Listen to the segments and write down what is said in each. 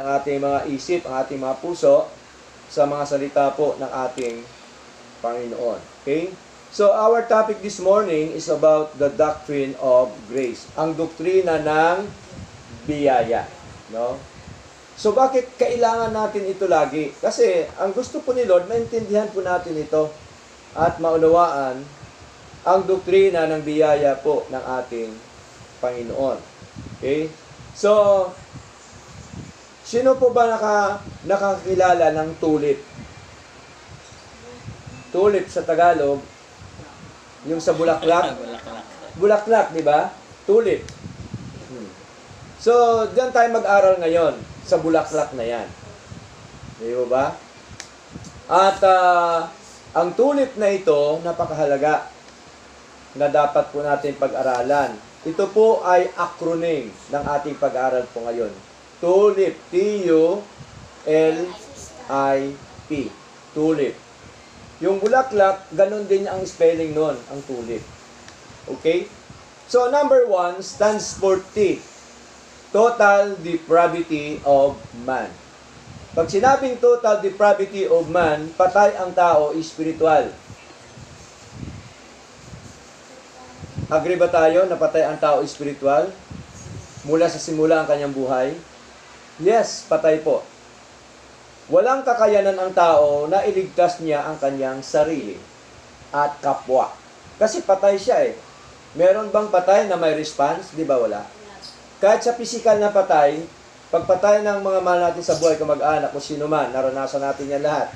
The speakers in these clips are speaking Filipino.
ang ating mga isip, ang ating mga puso sa mga salita po ng ating Panginoon. Okay? So, our topic this morning is about the doctrine of grace. Ang doktrina ng biyaya. No? So, bakit kailangan natin ito lagi? Kasi, ang gusto po ni Lord, maintindihan po natin ito at maunawaan ang doktrina ng biyaya po ng ating Panginoon. Okay? So, sino po ba nakakilala ng tulip? Tulip sa Tagalog, yung sa bulaklak. Bulaklak, di ba? Tulip. So, diyan tayo mag-aral ngayon sa bulaklak na yan. Di ba? At ang tulip na ito, napakahalaga na dapat po natin pag-aralan. Ito po ay acronym ng ating pag-aaral po ngayon. Tulip. T-U-L-I-P. Tulip. Yung bulaklak, ganun din ang spelling nun, ang tulip. Okay? So, number 1 stands for T. Total depravity of man. Pag sinabing total depravity of man, patay ang tao, spiritual. Agree ba tayo na patay ang tao spiritual? Mula sa simula ang kanyang buhay? Yes, patay po. Walang kakayanan ang tao na iligtas niya ang kanyang sarili at kapwa. Kasi patay siya eh. Meron bang patay na may response? Di ba wala? Kahit sa physical na patay, pagpatay ng mga mahal natin sa buhay, kamag-anak o sino man, naranasan natin yan lahat.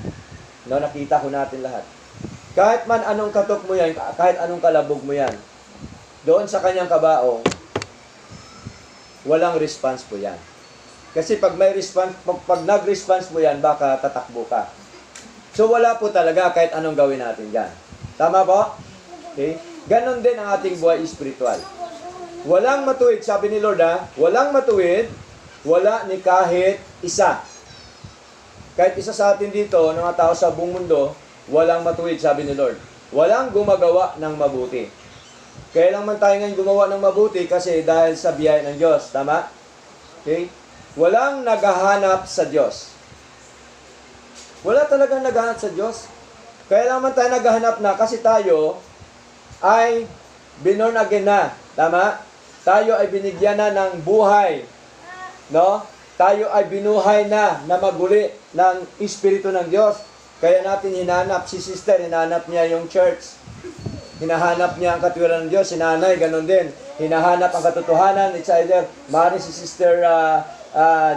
No, nakita ko natin lahat. Kahit man anong katok mo yan, kahit anong kalabog mo yan, doon sa kanyang kabaong, walang response po yan. Kasi pag may response, pag nag-response mo yan, baka tatakbo ka. So wala po talaga kahit anong gawin natin dyan. Tama po? Okay? Ganon din ang ating buhay spiritual. Walang matuwid, sabi ni Lord walang matuwid, wala ni kahit isa. Kahit isa sa atin dito, ng mga tao sa buong mundo, walang matuwid, sabi ni Lord. Walang gumagawa ng mabuti. Kaya lang man tayo ngayon gumawa ng mabuti kasi dahil sa biyaya ng Diyos. Tama? Okay? Walang naghahanap sa Diyos. Wala talagang naghahanap sa Diyos. Kaya lang man tayo naghahanap na kasi tayo ay born again na. Tama? Tayo ay binigyan na ng buhay. No? Tayo ay binuhay na maguli ng Espiritu ng Diyos. Kaya natin hinahanap. Si sister, hinahanap niya yung church. Hinahanap niya ang katuwiran ng Diyos. Si nanay, ganun din. Hinahanap ang katotohanan. It's either, maaari si sister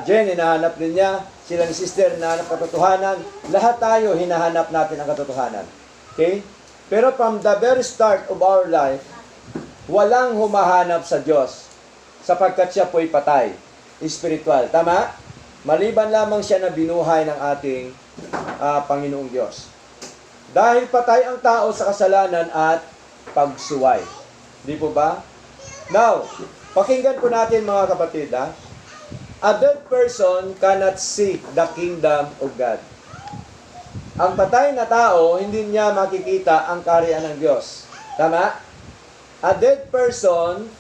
Jen, hinahanap din niya. Sila ni sister, hinahanap katotohanan. Lahat tayo, hinahanap natin ang katotohanan. Okay? Pero from the very start of our life, walang humahanap sa Diyos sapagkat siya po'y patay. Spiritual. Tama? Maliban lamang siya na binuhay ng ating Panginoong Diyos. Dahil patay ang tao sa kasalanan at pagsuway. Di po ba? Now, pakinggan po natin mga kapatid. A dead person cannot see the kingdom of God. Ang patay na tao, hindi niya makikita ang kaharian ng Diyos. Tama? A dead person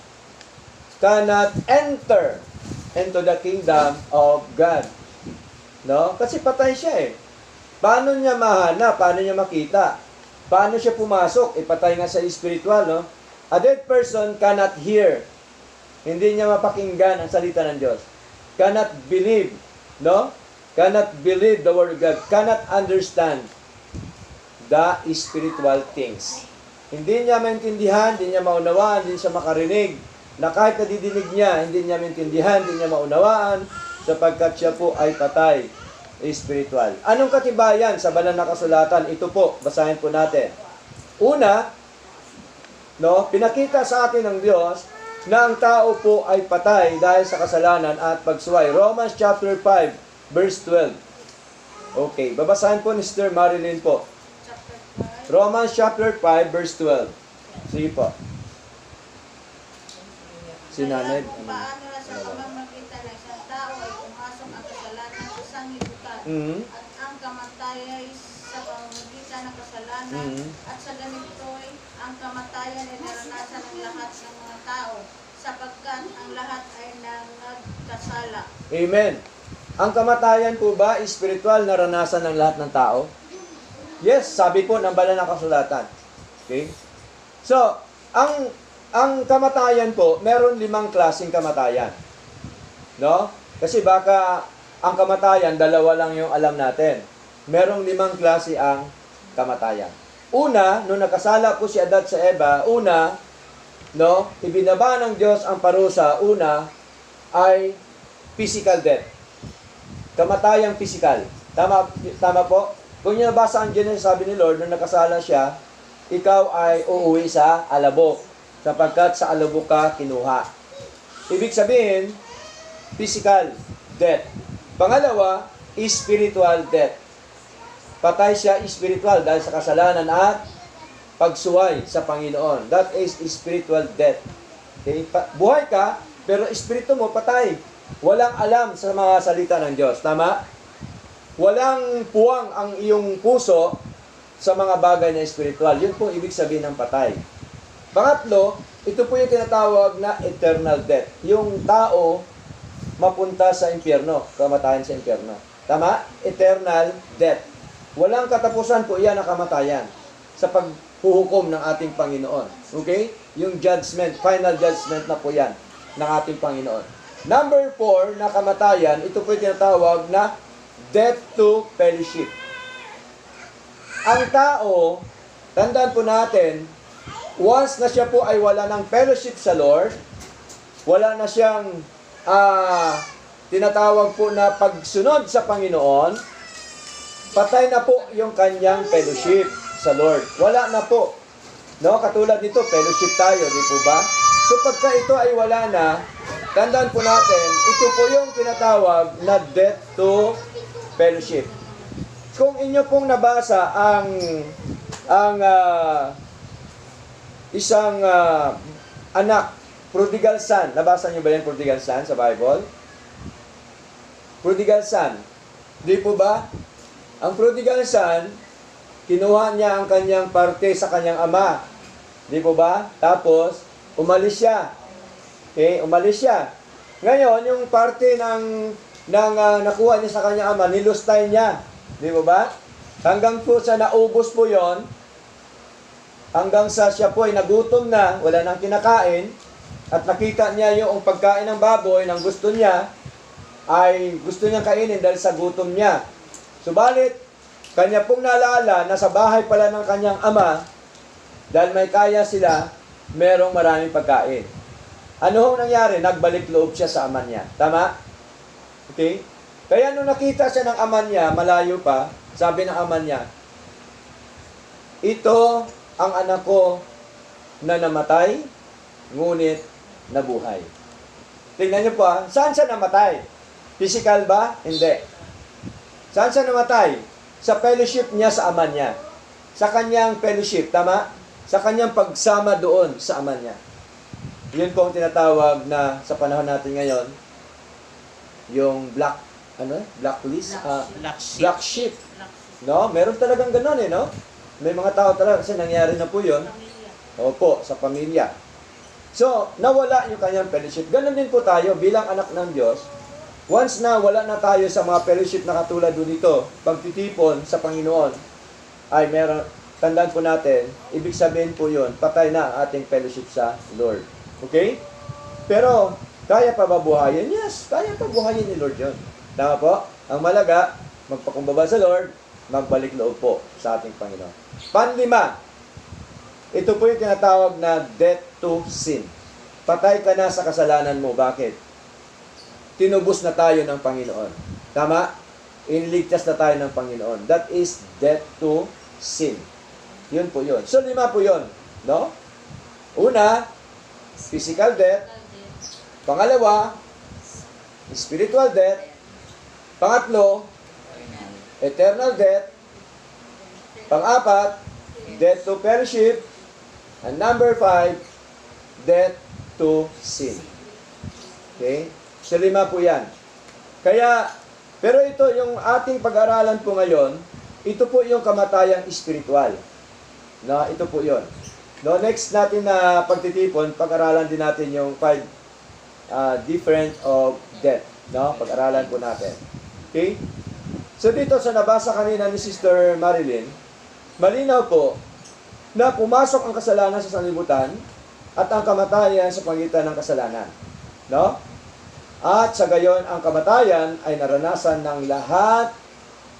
cannot enter into the kingdom of God. No? Kasi patay siya eh. Paano niya mahanap? Paano niya makita? Paano siya pumasok? Patay nga sa spiritual, no? A dead person cannot hear. Hindi niya mapakinggan ang salita ng Diyos. Cannot believe, no? Cannot believe the word of God. Cannot understand the spiritual things. Hindi niya maintindihan, hindi niya maunawaan, hindi siya makarinig. Na kahit nadidinig niya, hindi niya maintindihan, hindi niya maunawaan, sapagkat siya po ay patay spiritual. Anong katibayan sa banal na kasulatan? Ito po, basahin po natin. Una, no, pinakita sa atin ng Diyos na ang tao po ay patay dahil sa kasalanan at pagsuway. Romans chapter 5, verse 12. Okay, babasahin po ni Sister Marilyn po. Romans chapter 5, verse 12. Sige po. Si Nanay. Paano na sa pamamagitan ng isang tao ay pumasok ang kasalanan sa isang libutan at ang kamatayan ay sa pamamagitan ng kasalanan at sa ganito ay ang kamatayan ay naranasan ng lahat ng mga tao sapagkat ang lahat ay nagkasala. Amen. ang kamatayan po ba spiritual na naranasan ng lahat ng tao? Yes, sabi po ng banal na kasulatan. Okay? So, ang kamatayan po, meron 5 klaseng kamatayan. No? Kasi baka ang kamatayan, 2 lang yung alam natin. Merong 5 klase ang kamatayan. Una, nung nakasala po si Adan sa Eva, no, ibinaba ng Diyos ang parusa, ay physical death. Kamatayang physical. Tama po? Kung nyo nabasa ang Genesis, sabi ni Lord, nung nakasala siya, ikaw ay uuwi sa alabok, sapagkat sa alabok ka kinuha. Ibig sabihin, physical death. Pangalawa, spiritual death. Patay siya spiritual dahil sa kasalanan at pagsuway sa Panginoon. That is spiritual death. Okay? Buhay ka, pero espiritu mo patay. Walang alam sa mga salita ng Diyos. Tama? Walang puwang ang iyong puso sa mga bagay na espiritual. Yun po ibig sabihin ng patay. Pangatlo, ito po yung tinatawag na eternal death. Yung tao mapunta sa impyerno, kamatayan sa impyerno. Tama? Eternal death. Walang katapusan po yan ang kamatayan sa paghuhukom ng ating Panginoon. Okay? Yung judgment, final judgment na po yan ng ating Panginoon. Number 4 na kamatayan, ito po yung tinatawag na death to fellowship. Ang tao, tandaan po natin, once na siya po ay wala ng fellowship sa Lord, wala na siyang tinatawag po na pagsunod sa Panginoon, patay na po yung kanyang fellowship sa Lord. Wala na po. No? Katulad nito, fellowship tayo, di po ba? So pagka ito ay wala na, tandaan po natin, ito po yung tinatawag na death to fellowship. Kung inyo pong nabasa ang isang anak, prodigal son. Nabasa niyo ba yan, prodigal son, sa Bible? Prodigal son. Di po ba? Ang prodigal son, kinuha niya ang kanyang parte sa kanyang ama. Di po ba? Tapos, umalis siya. Okay, umalis siya. Ngayon, yung parte ng nakuha niya sa kanyang ama, nilustay niya. Di ba ba? Hanggang po sa naubos po yon, hanggang sa siya po ay nagutom na, wala nang kinakain, at nakita niya yung pagkain ng baboy ng gusto niya, ay gusto niyang kainin dahil sa gutom niya. Subalit, kanya pong naalala na sa bahay pala ng kanyang ama, dahil may kaya sila, merong maraming pagkain. Ano ho nangyari? Nagbalik loob siya sa ama niya. Tama? Okay? Kaya nung nakita siya ng ama niya, malayo pa, sabi ng ama niya, ito ang anak ko na namatay, ngunit nabuhay. Tingnan niyo po saan siya namatay? Physical ba? Hindi. Saan siya namatay? Sa fellowship niya sa ama niya. Sa kanyang fellowship, tama? Sa kanyang pagsama doon sa ama niya. Yun po ang tinatawag na sa panahon natin ngayon, yung black sheep. Black sheep. No? Meron talagang gano'n no? May mga tao talaga kasi nangyari na po yun. Opo, sa pamilya. So, nawala yung kanyang fellowship. Ganon din po tayo bilang anak ng Diyos. Once na wala na tayo sa mga fellowship na katulad doon dito, pagtitipon sa Panginoon, ay meron, tandaan po natin, ibig sabihin po yun, patay na ang ating fellowship sa Lord. Okay? Pero, kaya pa ba buhayin? Yes, kaya pa buhayin ni Lord yun. Tama po? Ang malaga, magpakumbaba sa Lord, magbalik loob po sa ating Panginoon. Panlima, ito po yung tinatawag na death to sin. Patay ka na sa kasalanan mo. Bakit? Tinubos na tayo ng Panginoon. Tama? Inligtas na tayo ng Panginoon. That is death to sin. Yun po yun. So, 5 po yun. No? Una, physical death. Pangalawa, spiritual death. Pangatlo, eternal death. Pang-apat, death to fellowship. And number 5, death to sin. Okay? So, 5 po yan. Kaya, pero ito, yung ating pag-aralan po ngayon, ito po yung kamatayang spiritual. No, ito po yun. No, next natin na pagtitipon, pag-aralan din natin yung 5 different of death. No, pag-aralan po natin. Okay? So dito sa nabasa kanina ni Sister Marilyn, malinaw po na pumasok ang kasalanan sa sanlibutan at ang kamatayan sa pagitan ng kasalanan. No? At sa gayon, ang kamatayan ay naranasan ng lahat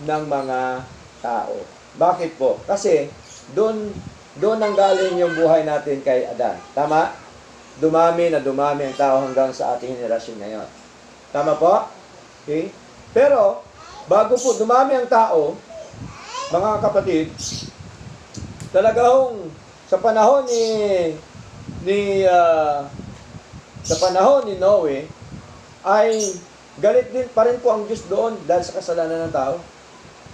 ng mga tao. Bakit po? Kasi doon ang galing yung buhay natin kay Adan. Tama? Dumami na dumami ang tao hanggang sa ating henerasyon ngayon. Tama po? Okay? Pero, bago po dumami ang tao, mga kapatid, talagang sa panahon sa panahon ni Noe, ay galit din pa rin po ang Diyos doon dahil sa kasalanan ng tao.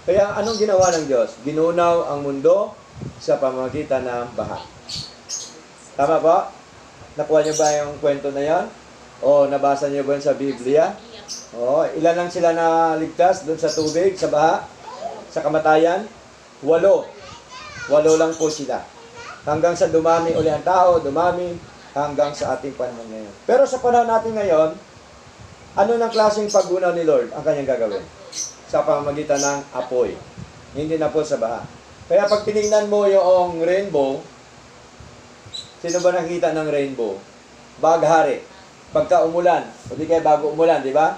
Kaya anong ginawa ng Diyos? Ginunaw ang mundo sa pamamagitan ng baha. Tama po? Nakuha niyo ba yung kwento na yan? O nabasa niyo ba yun sa Biblia? O, ilan lang sila na ligtas doon sa tubig, sa baha, sa kamatayan? 8. 8 lang po sila. Hanggang sa dumami uli ang tao, dumami hanggang sa ating panahon ngayon. Pero sa panahon natin ngayon, ano ng klaseng paggunaw ni Lord ang kanyang gagawin? Sa pamamagitan ng apoy. Hindi na po sa baha. Kaya pag tinignan mo yung rainbow, sino ba nakita ng rainbow? Baghari. Pagka umulan, o di kaya bago umulan, di ba?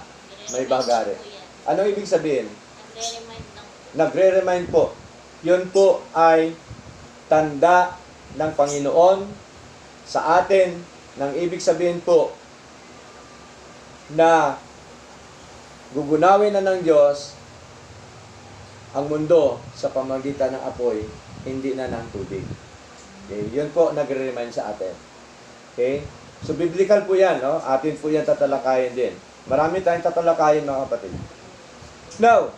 May baghari. Ano ibig sabihin? Nagre-remind po. Yun po ay tanda ng Panginoon sa atin, nang ibig sabihin po na gugunawin na ng Diyos ang mundo sa pamamagitan ng apoy, hindi na ng tubig. Okay? Yun po nagre-remind sa atin. Okay? So, biblical po yan, no? Atin po yan tatalakayin din. Marami tayong tatalakayin, mga kapatid. Now,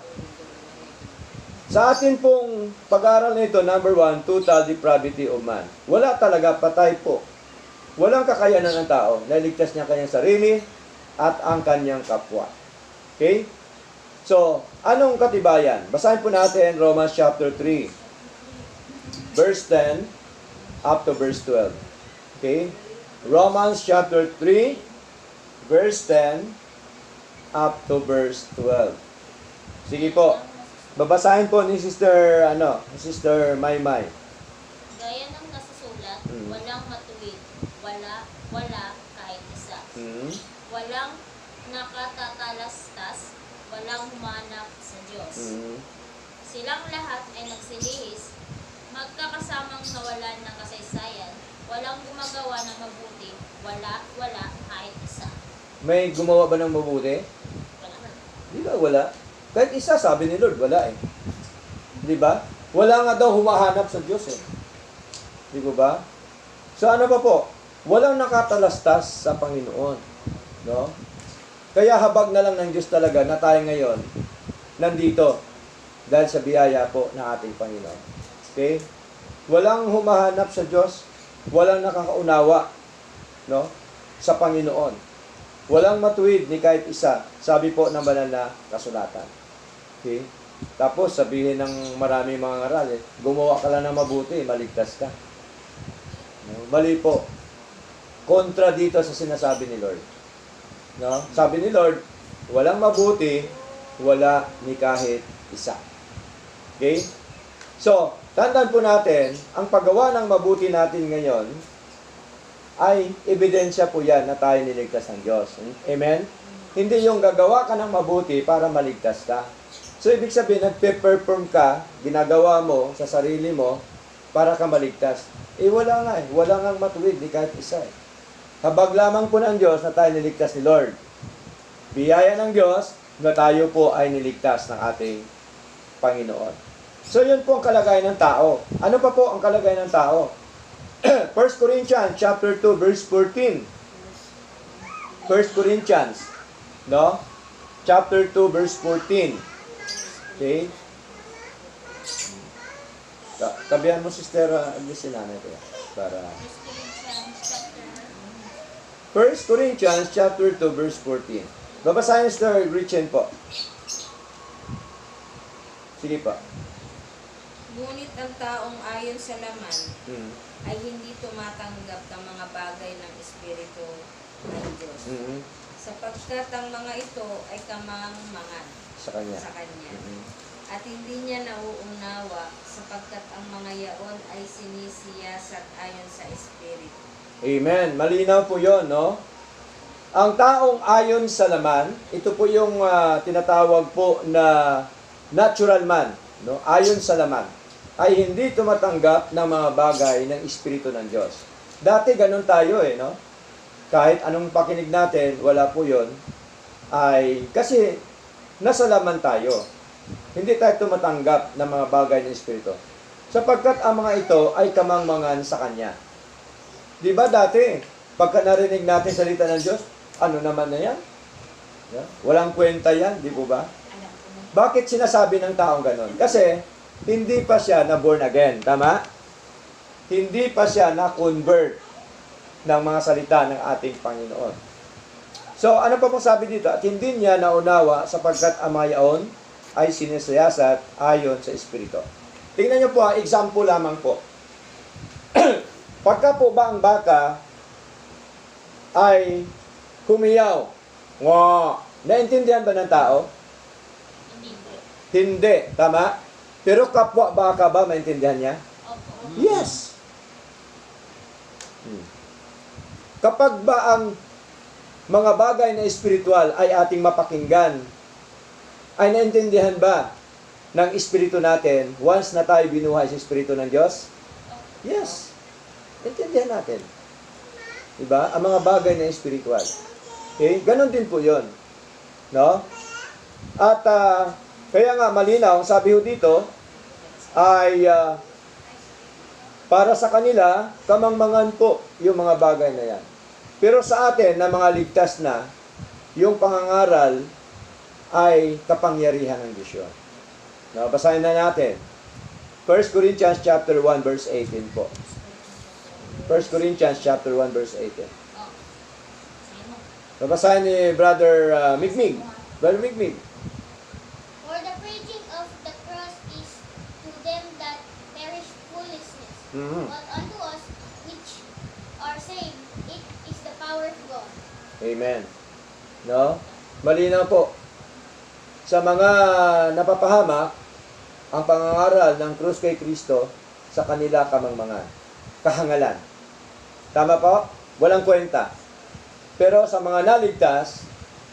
sa atin pong pag-aaral nito, number 1, total depravity of man. Wala talaga, patay po. Walang kakayanan ng tao. Naligtas niya kanyang sarili at ang kanyang kapwa. Okay? So, anong katibayan? Basahin po natin Romans chapter 3, verse 10 up to verse 12. Okay? Romans chapter 3, verse 10 up to verse 12. Sige po. Babasahin po ni Sister Maymay. Gaya ng nasusulat, walang matuwid, wala kahit isa. Walang nakatatalastas, walang humanap sa Diyos. Silang lahat ay nagsilihis, magkakasamang nawalan ng kasaysayan, walang gumagawa ng mabuti, wala kahit isa. May gumawa ba ng mabuti? Wala. Di ba wala? Kahit isa, sabi ni Lord, wala eh. Di ba? Wala nga daw humahanap sa Diyos eh. Di ba? So ano pa po? Walang nakatalastas sa Panginoon. No? Kaya habag na lang ng Diyos talaga na tayo ngayon nandito dahil sa biyaya po ng ating Panginoon. Okay? Walang humahanap sa Diyos, walang nakakaunawa, no? Sa Panginoon. Walang matuwid ni kahit isa, sabi po ng banal na kasulatan. Okay? Tapos sabihin ng maraming mga ngaral, gumawa ka lang ng mabuti, maligtas ka. No? Mali po. Kontra dito sa sinasabi ni Lord. No? Sabi ni Lord, walang mabuti, wala ni kahit isa. Okay? So, tandaan po natin, ang paggawa ng mabuti natin ngayon ay ebidensya po yan na tayo niligtas ng Diyos. Amen? Hindi yung gagawa ka ng mabuti para maligtas ka. So, ibig sabihin, nagpe-perform ka, ginagawa mo sa sarili mo para ka maligtas. Wala nga eh. Wala nga matuwid, di kahit isa eh. Habag lamang po ng Diyos na tayo niligtas ni Lord. Biyaya ng Diyos na tayo po ay niligtas ng ating Panginoon. So, yun po ang kalagayan ng tao. Ano pa po ang kalagayan ng tao? 1 Corinthians chapter 2, verse 14. 1 Corinthians, no? Chapter 2, verse 14. Okay? Tabihan mo, Sister Agustina ito. Para 1 Corinthians chapter 2, verse 14. Babasahin, Sister Gretchen po. Sige pa. Ngunit ang taong ayon sa laman ay hindi tumatanggap ng mga bagay ng Espiritu ng Diyos, sapagkat ang mga ito ay kamangmangan Sa Kanya. sa Kanya. Mhm. At hindi niya nauunawa sapagkat ang mga yaon ay sinisiyasat ayon sa Espiritu. Amen. Malinaw po yon, no? Ang taong ayon sa laman, ito po yung tinatawag po na natural man, no? Ayon sa laman, ay hindi tumatanggap ng mga bagay ng Espiritu ng Diyos. Dati ganun tayo no? Kahit anong pakinig natin, wala po yon, ay kasi nasa laman tayo. Hindi tayo tumatanggap ng mga bagay ng Espiritu. Sapagkat ang mga ito ay kamangmangan sa Kanya. Di ba dati, pagka narinig natin salita ng Diyos, ano naman na yan? Yeah? Walang kwenta yan, di po ba? Bakit sinasabi ng taong ganon? Kasi, hindi pa siya na born again. Tama? Hindi pa siya na convert ng mga salita ng ating Panginoon. So, ano pa pong sabi dito? At hindi niya naunawa sapagkat ang mga yaon ay sinisiyasat ayon sa Espiritu. Tingnan niyo po, example lamang po. Pagka po ba ang baka ay humiyaw, naintindihan ba ng tao? Hindi po. Hindi. Tama? Pero kapwa baka ba maintindihan niya? Opo. Yes. Kapag ba ang mga bagay na espiritual ay ating mapakinggan, ay naintindihan ba ng espiritu natin once na tayo binuhay sa espiritu ng Diyos? Yes. Intindihan natin. Diba? Ang mga bagay na espiritual. Okay? Ganon din po yun. No? At kaya nga malinaw, sabi ho dito, ay para sa kanila, kamangmangan po yung mga bagay na yan. Pero sa atin, na mga ligtas na, yung pangangaral ay kapangyarihan ng Diyos yun. No, basahin na natin. 1 Corinthians chapter 1 verse 18 po. 1 Corinthians chapter 1 verse 18. Sige mo. Babasahin ni Brother Migmig. Brother Migmig. For the preaching of the cross is to them that perish foolishness, Mhm. but unto us which are saved, it is the power of God. Amen. No? Malinaw po. Sa mga napapahamak, ang pangangaral ng krus kay Kristo sa kanila kamangmangan. Kahangalan. Tama po? Walang kwenta. Pero sa mga naligtas,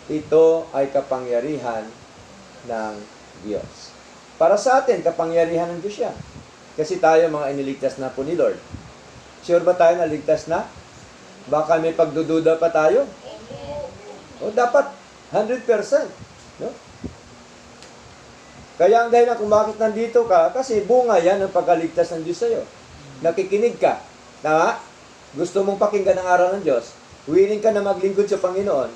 ito ay kapangyarihan ng Diyos. Para sa atin, kapangyarihan ng Diyos yan. Kasi tayo mga iniligtas na po ni Lord. Sure ba tayo na ligtas na? Baka may pagdududa pa tayo? O dapat 100%. No? Kaya ang dahilan kung bakit nandito ka, kasi bunga yan ng pagkaligtas ng Diyos sa'yo. Nakikinig ka. Tama? Gusto mong pakinggan ang aral ng Diyos. Willing ka na maglingkod sa Panginoon.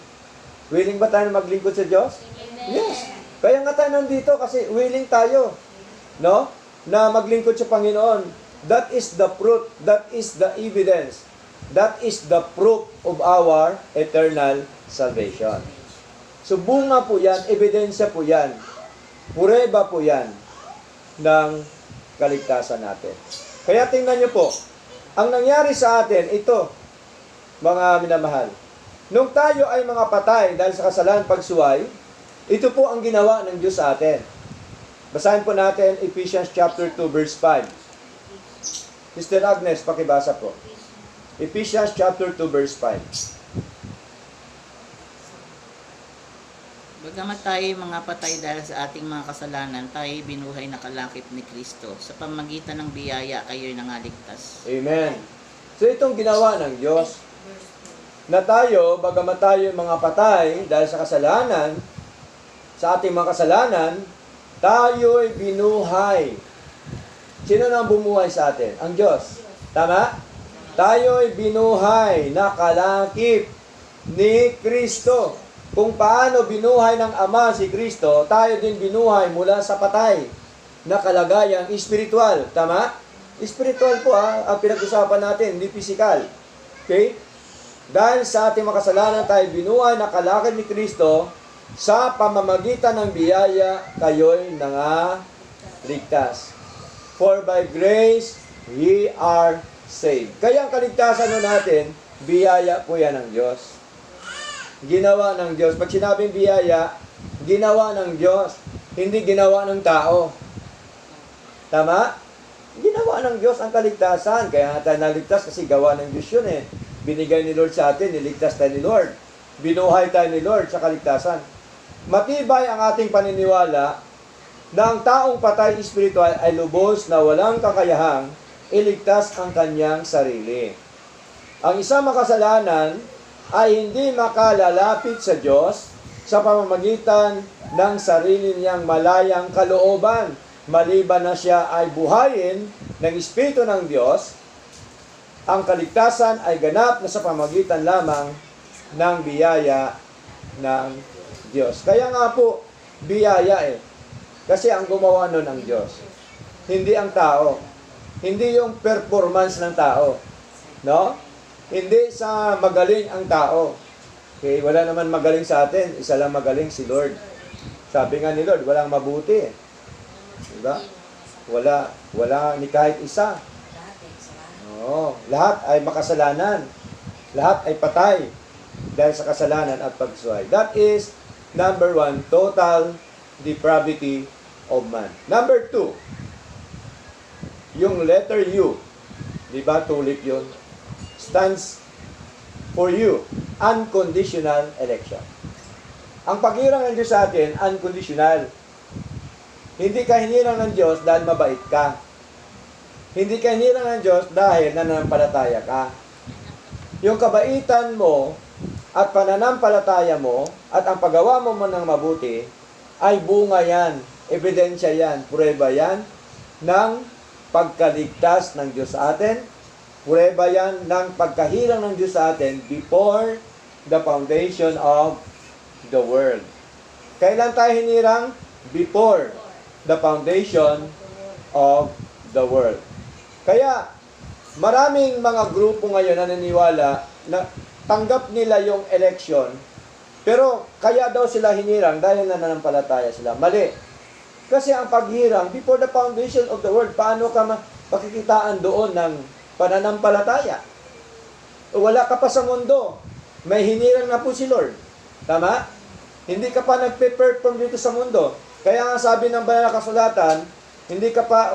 Willing ba tayo na maglingkod sa Diyos? Amen. Yes. Kaya nga tayo nandito kasi willing tayo. No? Na maglingkod sa Panginoon. That is the fruit. That is the evidence. That is the proof of our eternal salvation. So bunga po yan, ebidensya po yan. Pureba po yan ng kaligtasan natin. Kaya tingnan nyo po, ang nangyari sa atin, ito, mga minamahal. Nung tayo ay mga patay dahil sa kasalanan pagsuway, ito po ang ginawa ng Diyos sa atin. Basahin po natin Ephesians chapter 2 verse 5. Sister Agnes, pakibasa po. Ephesians chapter 2 verse 5. Bagamat tayo mga patay dahil sa ating mga kasalanan, tayo binuhay na kalakip ni Kristo. Sa pamagitan ng biyaya, kayo'y nangaligtas. Amen. So itong ginawa ng Diyos, na tayo, bagamat tayo mga patay dahil sa kasalanan, sa ating mga kasalanan, tayo'y binuhay. Sino nang bumuhay sa atin? Ang Diyos. Tama? Tayo'y binuhay na kalakip ni Kristo. Kung paano binuhay ng Ama si Kristo, tayo din binuhay mula sa patay na kalagayang espiritual. Tama? Espiritual po ang pinag-usapan natin, hindi physical. Okay? Dahil sa ating mga kasalanan, tayo binuhay na kalakip ni Kristo, sa pamamagitan ng biyaya, kayo'y nangaligtas. For by grace, ye are saved. Kaya ang kaligtasan natin, biyaya po yan ng Diyos. Ginawa ng Diyos. Pag sinabing biyaya, ginawa ng Diyos. Hindi ginawa ng tao. Tama? Ginawa ng Diyos ang kaligtasan. Kaya nga tayo naligtas kasi gawa ng Diyos yun eh. Binigay ni Lord sa atin, niligtas tayo ni Lord. Binuhay tayo ni Lord sa kaligtasan. Matibay ang ating paniniwala na ang taong patay espiritual ay lubos na walang kakayahang iligtas ang kanyang sarili. Ang isang makasalanan ay hindi makalalapit sa Diyos sa pamamagitan ng sarili niyang malayang kalooban, maliban na siya ay buhayin ng Espiritu ng Diyos. Ang kaligtasan ay ganap na sa pamamagitan lamang ng biyaya ng Diyos. Kaya nga po, biyaya eh. Kasi ang gumawa nun ang Diyos. Hindi ang tao. Hindi yung performance ng tao. No? Hindi sa magaling ang tao. Okay, wala naman magaling sa atin. Isa lang magaling, si Lord. Sabi nga ni Lord, walang mabuti. Diba? Wala ni kahit isa. Oo, lahat ay makasalanan. Lahat ay patay dahil sa kasalanan at pagsuway. That is, number 1, total depravity of man. Number 2, yung letter U, di ba, tulip yun, stands for you, unconditional election. Ang paghirang ng Diyos sa atin, unconditional. Hindi ka hinirang ng Diyos dahil mabait ka. Hindi ka hinirang ng Diyos dahil nananampalataya ka. Yung kabaitan mo at pananampalataya mo at ang paggawa mo ng mabuti ay bunga yan, ebidensya yan, prueba yan ng pagkaligtas ng Diyos sa atin. Prueba yan ng pagkahirang ng Diyos sa atin before the foundation of the world. Kailan tayo hinirang? Before the foundation of the world. Kaya, maraming mga grupo ngayon na naniniwala na tanggap nila yung election, pero kaya daw sila hinirang dahil nananampalataya sila. Mali. Kasi ang paghirang, before the foundation of the world, paano ka pakikitaan doon ng pananampalataya? Wala ka pa sa mundo. May hinirang na po si Lord. Tama? Hindi ka pa nagpe-perform dito sa mundo. Kaya nga sabi ng banal na kasulatan, hindi ka pa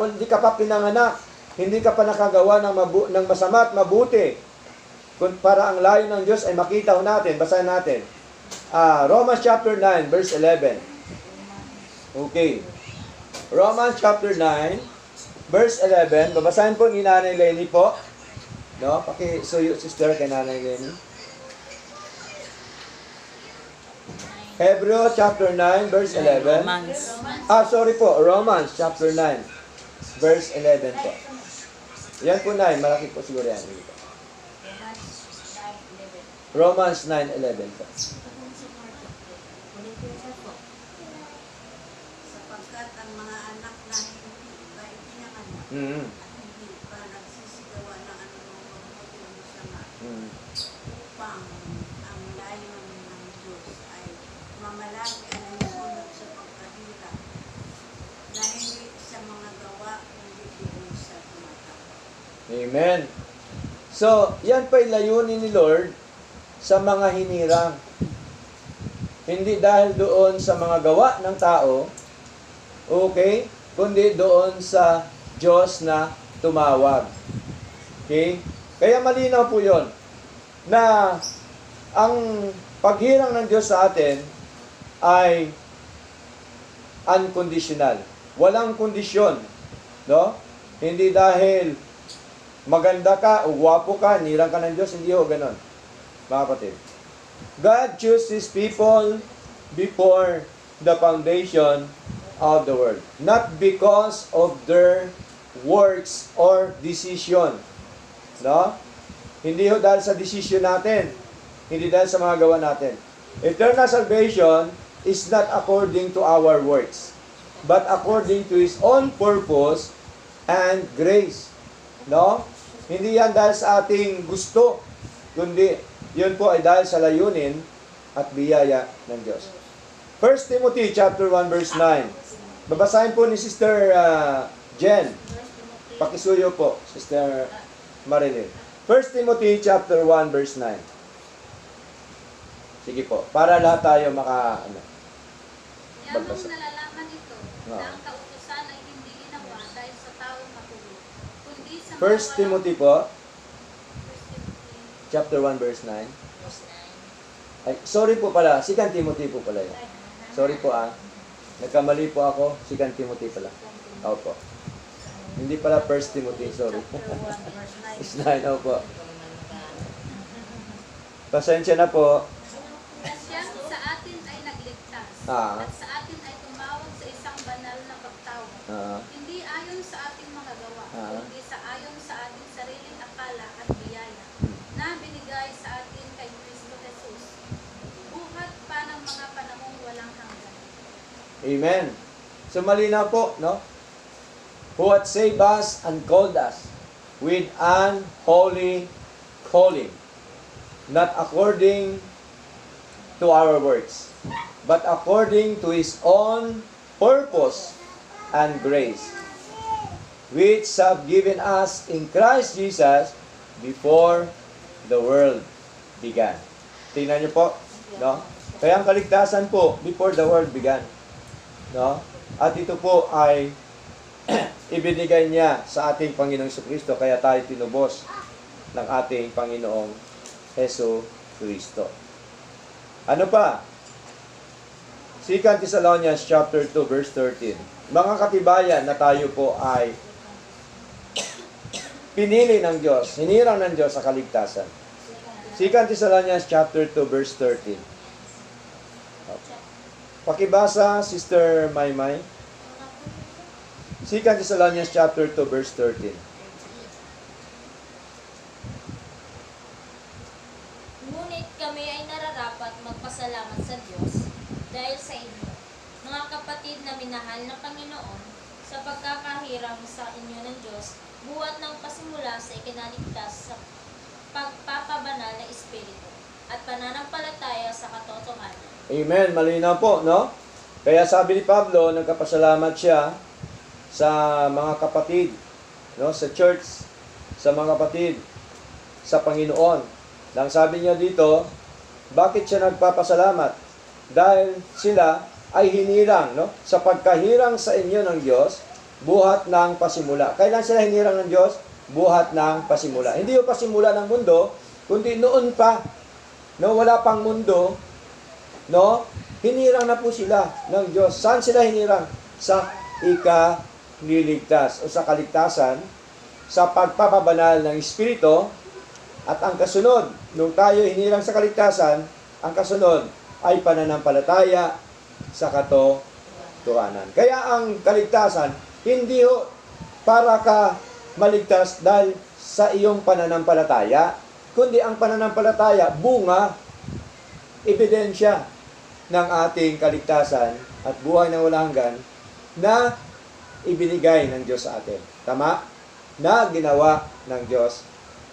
pinanganak. Hindi ka pa nakagawa ng masama at mabuti. Para ang layo ng Diyos ay makita natin. Basahin natin. Romans chapter 9, verse 11. Okay. Romans chapter 9, verse 11. Babasahin po ni Nanay Lenny po. No? Pakisuyo, sister, kay Nanay Lenny. Hebrew chapter 9, verse 11. Sorry po. Romans chapter 9, verse 11 po. Yan po, Nay. Malaki po siguro yan. Romans 9:11 po. Sapagkat ang mga anak na hindi pa ipinanganak at hindi pa nagsisigawa ng anumang mabuti o masama, upang ang layon ng Diyos ay mamalagi ang nahihulog sa pagkahirap na hindi sa mga gawa kundi doon sa tumatawag. Amen. So, yan pa'y layunin ni Lord sa mga hinirang. Hindi dahil doon sa mga gawa ng tao, okay, kundi doon sa Diyos na tumawag. Okay? Kaya malinaw po yon na ang paghirang ng Diyos sa atin ay unconditional. Walang kondisyon. No? Hindi dahil maganda ka o gwapo ka, nirang ka ng Diyos, hindi ho, ganon. Mga kapatid. God chooses people before the foundation of the world. Not because of their works or decision. No? Hindi ho dahil sa decision natin. Hindi dahil sa mga gawa natin. Eternal salvation is not according to our works, but according to His own purpose and grace. No? Hindi yan dahil sa ating gusto, kundi yun po ay dahil sa layunin at biyaya ng Diyos. 1 Timothy chapter 1 verse 9. Babasahin po ni Sister Jen. Pakisuyo po, Sister Marilyn. 1 Timothy chapter 1 verse 9. Sige po. Para lahat tayo maka... Ano. Yamang Magbasa. nalalaman ito Oo. na ang kautusan ay hindi ginawa dahil sa taong matulog, kundi sa mga 1 Timothy po, 1 Timothy. chapter 1, verse 9. Verse 9. Ay, sorry po pala. 2 Timothy po pala yun. Sorry po Nagkamali po ako. 2 Timothy pala. Opo. Hindi pala 1 Timothy. Sorry. It's 9. Opo. Pasensya na po. Na siyang sa atin ay nagligtas, Ah. at sa atin ay tumawag sa isang banal na pagtawag. Ah, Hindi ayon sa ating mga gawa, Ah. kundi sa ayon sa ating sariling akala at biyaya, na binigay sa atin kay Kristo Jesus, buhat pa ng mga panahong walang hanggan. Amen. So malinaw po, no? Who hath saved us and called us with an holy calling, not according to our works, but according to His own purpose and grace, which have given us in Christ Jesus before the world began. Tingnan niyo po, no? Kaya ang kaligtasan po before the world began, no? At ito po ay ibinigay niya sa ating Panginoong Jesucristo, kaya tayo tinubos ng ating Panginoong Jesucristo. Ano pa? 2 Thessalonians chapter 2 verse 13. Mga katibayan na tayo po ay pinili ng Diyos, hinirang ng Diyos sa kaligtasan. 2 Thessalonians chapter 2 verse 13. Pakibasa, Sister Maymay. 2 Thessalonians chapter 2 verse 13. Ngunit kami ay nararapat magpasalamat sa Diyos dahil sa inyo, mga kapatid na minahal ng Panginoon, sa pagkakahirang sa inyo ng Diyos, buhat ng pasimula sa ikinaligtas sa pagpapabanal na Espiritu at pananampalataya sa katotohanan. Amen. Malinaw po, no? Kaya sabi ni Pablo, nagkapasalamat siya sa mga kapatid, no? Sa church, sa mga kapatid, sa Panginoon. Nang sabi niya dito, bakit siya nagpapasalamat? Dahil sila ay hinirang, no? Sa pagkahirang sa inyo ng Diyos, buhat ng pasimula. Kailan sila hinirang ng Diyos? Buhat ng pasimula. Hindi yung pasimula ng mundo, kundi noon pa, no? Wala pang mundo, no? Hinirang na po sila ng Diyos. Saan sila hinirang? Sa ikaliligtas o sa kaligtasan, sa pagpapabanal ng Espiritu, at ang kasunod, nung tayo hinirang sa kaligtasan, ang kasunod ay pananampalataya sa katotohanan. Kaya ang kaligtasan, hindi ho para ka maligtas dahil sa iyong pananampalataya, kundi ang pananampalataya, bunga, ebidensya ng ating kaligtasan at buhay na walang hanggan na ibinigay ng Diyos sa atin. Tama? Na ginawa ng Diyos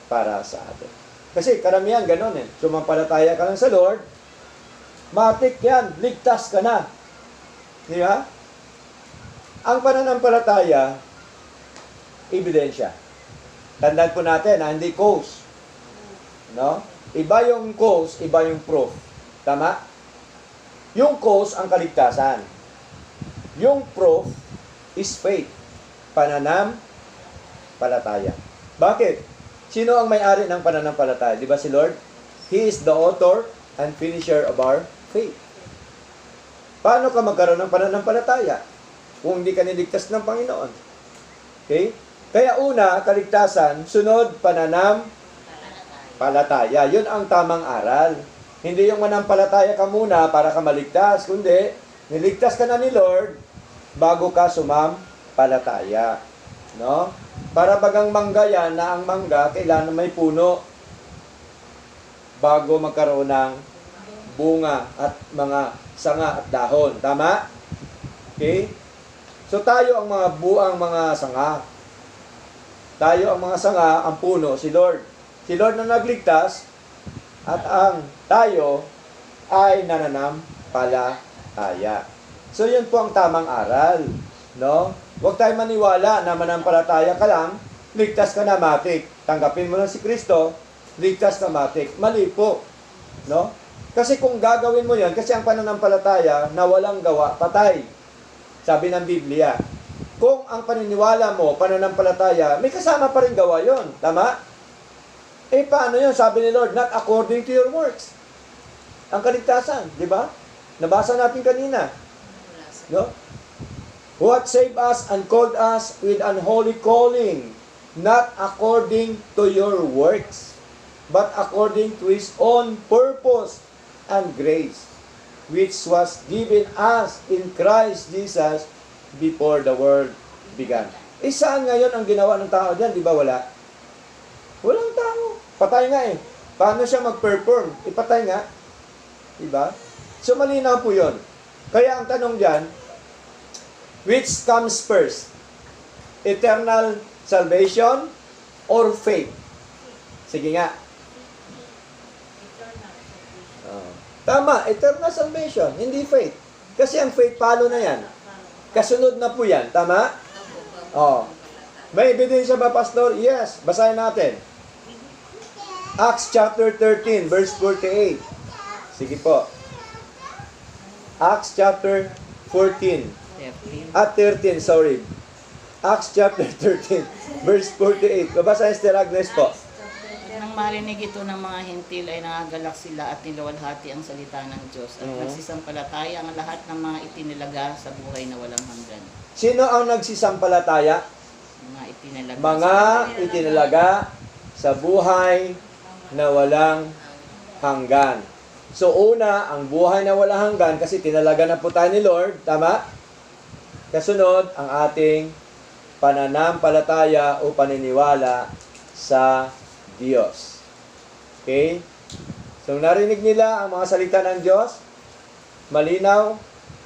para sa atin. Kasi karamihan ganun sumampalataya ka lang sa Lord, matik yan, ligtas ka na. Di ba? Ang pananampalataya, ebidensya. Tandaan po natin, hindi cause. No? Iba yung cause, iba yung proof. Tama? Yung cause, ang kaligtasan. Yung proof is faith. Pananampalataya. Bakit? Sino ang may-ari ng pananampalataya? Di ba si Lord? He is the author and finisher of our faith. Paano ka magkaroon ng pananampalataya kung hindi ka niligtas ng Panginoon? Okay? Kaya una, kaligtasan, sunod, pananampalataya. Yun ang tamang aral. Hindi yung manampalataya ka muna para ka maligtas, kundi niligtas ka na ni Lord bago ka sumampalataya. No? Para bagang mangga yan, na ang mangga kailangan may puno bago magkaroon ng bunga at mga sanga at dahon. Tama? Okay? So tayo ang mga buang mga sanga. Tayo ang mga sanga, ang puno, si Lord. Si Lord na nagligtas at ang tayo ay nananampalataya. So yun po ang tamang aral. No? Huwag tayo maniwala na manampalataya ka lang, ligtas ka na matik. Tanggapin mo na si Kristo, ligtas na matik. Mali po. No? Kasi kung gagawin mo yan, kasi ang pananampalataya na walang gawa, patay. Sabi ng Biblia. Kung ang paniniwala mo, pananampalataya, may kasama pa rin gawa yon. Tama? Eh, paano yun? Sabi ni Lord, not according to your works. Ang kaligtasan, di ba? Nabasa natin kanina. No? What saved us and called us with an holy calling, not according to your works, but according to His own purpose and grace, which was given us in Christ Jesus before the world began. Eh, saan ngayon ang ginawa ng tao dyan? Di ba wala? Walang tao. Patay nga eh. Paano siya mag-perform? Ipatay nga. Di ba? So, malinaw po yun. Kaya ang tanong dyan, which comes first? Eternal salvation or faith? Sige nga. Tama, eternal salvation, hindi faith. Kasi ang faith, palo na yan. Kasunod na po yan, tama? Oh. May ebidensya ba, Pastor? Yes, basahin natin. Acts chapter 13, verse 48. Sige po. Acts chapter 14. 13, sorry. Acts chapter 13, verse 48. Babasahin si Agnes po. Nang marinig ito ng mga hintil ay nangagalak sila at niluwalhati ang salita ng Diyos at nagsisampalataya ang lahat ng mga itinilaga sa buhay na walang hanggan. Sino ang nagsisampalataya? Mga itinilaga. Mga itinilaga sa buhay na walang hanggan. So una, ang buhay na walang hanggan kasi tinalaga na po tayo ni Lord, tama? Kasunod, ang ating pananampalataya o paniniwala sa Diyos. Okay? So narinig nila ang mga salita ng Diyos, malinaw,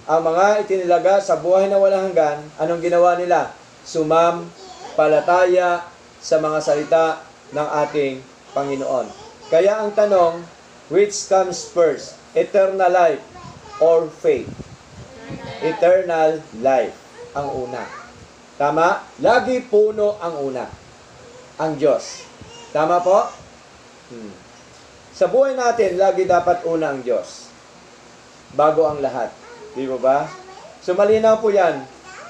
ang mga itinilaga sa buhay na walang hanggan, anong ginawa nila? Sumampalataya sa mga salita ng ating Panginoon. Kaya ang tanong, which comes first? Eternal life or faith? Eternal life ang una. Tama? Lagi puno ang una. Ang Diyos. Tama po? Sa buhay natin, lagi dapat una ang Diyos. Bago ang lahat. Di ba? So malinaw po yan.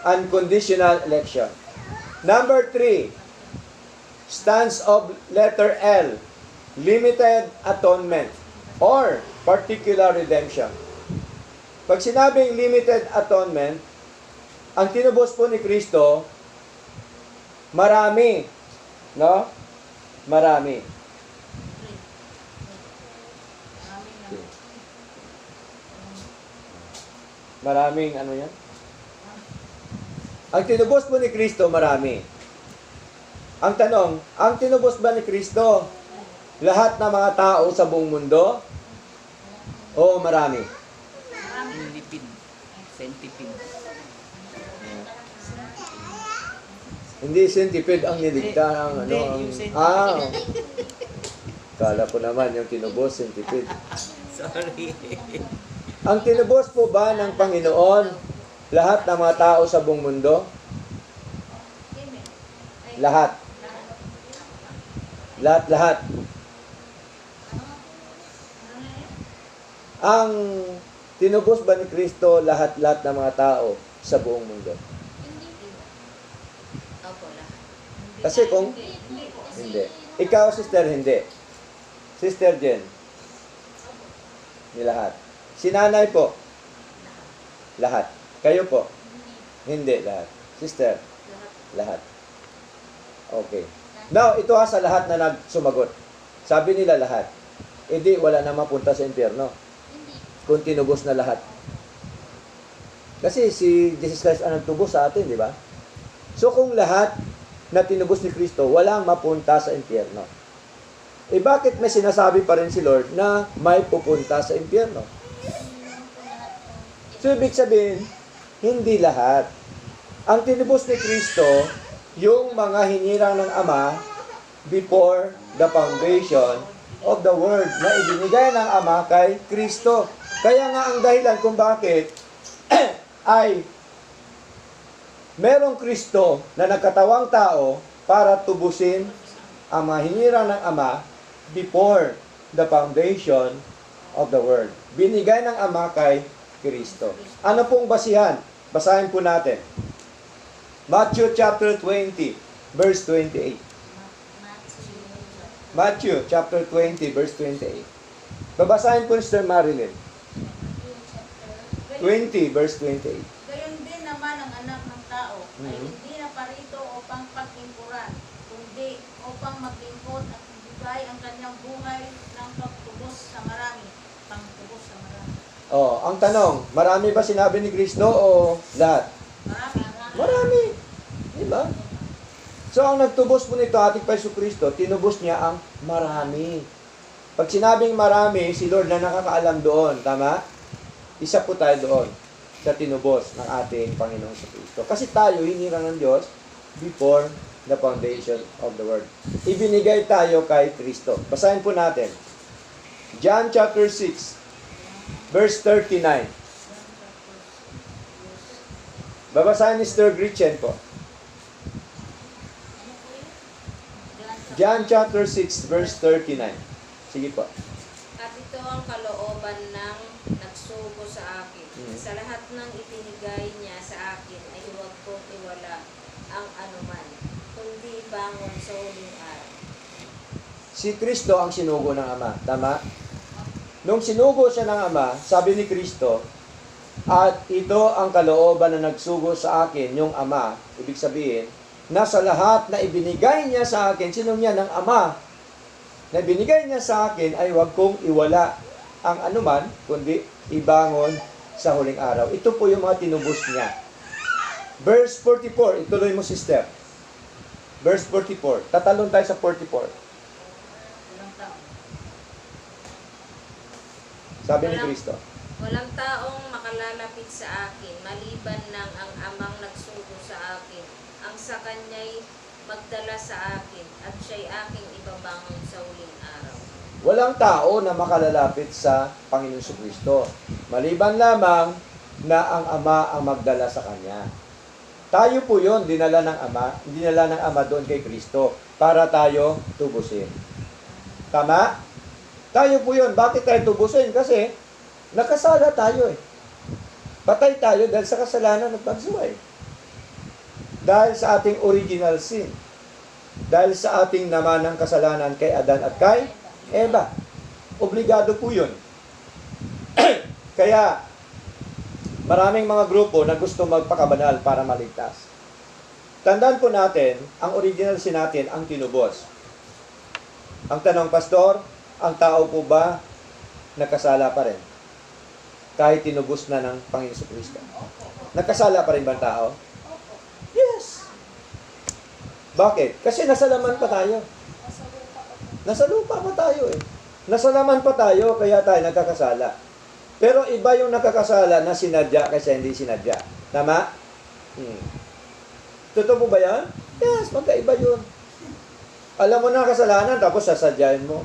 Unconditional election. Number 3. Stance of letter L. Limited atonement or particular redemption. Pag sinabing limited atonement, ang tinubos po ni Kristo, marami. No? Marami. Maraming ano yan? Ang tinubos po ni Kristo, marami. Ang tanong, ang tinubos ba ni Kristo lahat ng mga tao sa buong mundo? O marami? Lipid. Centipede. Hindi centipede ang niligta ang ano. Hindi, yung centipede. Kala ko naman yung tinubos, centipede. Sorry. Ang tinubos po ba ng Panginoon lahat ng mga tao sa buong mundo? Lahat. Lahat. Ang tinubos ba ni Kristo lahat-lahat ng mga tao sa buong mundo? Kasi kung hindi. Ikaw, sister, hindi. Sister Jen. Ni lahat. Si nanay po. Lahat. Kayo po. Hindi lahat. Sister. Lahat. Okay. Now, ito sa lahat na nagsumagot. Sabi nila lahat. Di wala na mapunta sa impyerno. Kung tinubos na lahat. Kasi si Jesus Christ ang nagtubos sa atin, di ba? So kung lahat na tinubos ni Kristo, walang mapunta sa impyerno. Bakit may sinasabi pa rin si Lord na may pupunta sa impyerno? So, ibig sabihin, hindi lahat. Ang tinubos ni Kristo, yung mga hinirang ng Ama before the foundation of the world na ibinigay ng Ama kay Kristo. Kaya nga ang dahilan kung bakit ay merong Kristo na nagkatawang tao para tubusin ang mga hinirang ng Ama before the foundation of the world. Binigay ng Ama kay Kristo. Ano pong basihan? Basahin po natin. Matthew chapter 20, verse 28. Matthew chapter 20, verse 28. Babasahin po ni Sister Marilyn. 20, verse 28. Gayon din naman ang anak ng tao ay hindi na parito upang pagtingkuran, kundi upang maglingkod at ibigay ang kanyang buhay ng pagtubos sa marami. Pangtubos sa marami. Oh, ang tanong, marami ba sinabi ni Kristo o lahat? Marami. Marami. Di ba? So, ang nagtubos po nito, ating Paiso Kristo, tinubos niya ang marami. Pag sinabing marami, si Lord na nakakaalam doon. Tama? Isa po tayo doon sa tinubos ng ating Panginoon sa Kristo. Kasi tayo, hinirang ng Diyos before the foundation of the world. Ibinigay tayo kay Kristo. Basahin po natin. John chapter 6, verse 39. Babasahin ni Sister Gretchen po. John chapter 6, verse 39. Sige po. At ito ang kalooban ng nagsugo sa akin. Sa lahat ng itinigay niya sa akin ay huwag kong iwala ang anuman, kundi bangon sa huling araw. Si Kristo ang sinugo ng Ama. Tama? Nung sinugo siya ng Ama, sabi ni Kristo, at ito ang kalooban na nagsugo sa akin, yung Ama. Ibig sabihin, na sa lahat na ibinigay niya sa akin, sinong niya ng Ama, na ibinigay niya sa akin ay huwag kong iwala ang anuman, kundi ibangon sa huling araw. Ito po yung mga tinubos niya. Verse 44, ituloy mo, sister. Verse 44. Tatalon tayo sa 44. Sabi ni Kristo. Walang taong makalalapit sa akin, maliban ng ang amang nagsugo sa akin, ang sa kanya'y magdala sa akin, at siya'y aking ibabangon sa huling araw. Walang tao na makalalapit sa Panginoon Kristo. Maliban lamang na ang Ama ang magdala sa Kanya. Tayo po yun, dinala ng Ama doon kay Kristo para tayo tubusin. Tama? Tayo po yun. Bakit tayo tubusin? Kasi nakasala tayo eh. Patay tayo dahil sa kasalanan at pagsuway. Dahil sa ating original sin. Dahil sa ating namanang kasalanan kay Adan at kay Eva. Obligado po yun. Kaya, maraming mga grupo na gusto magpakabanal para maligtas. Tandaan po natin, ang original sin natin ang tinubos. Ang tanong, Pastor, ang tao po ba nakasala pa rin? Kahit tinubos na ng Panginoon Kristo. Nakasala pa rin ba ang tao? Yes. Bakit? Kasi nasa laman pa tayo. Nasa lupa pa tayo eh. Nasa laman pa tayo, kaya tayo nagkakasala. Pero iba yung nakakasala na sinadya kasi hindi sinadya. Tama? Totoo po ba yan? Yes, magkaiba yun. Alam mo na kasalanan, tapos sasadyain mo.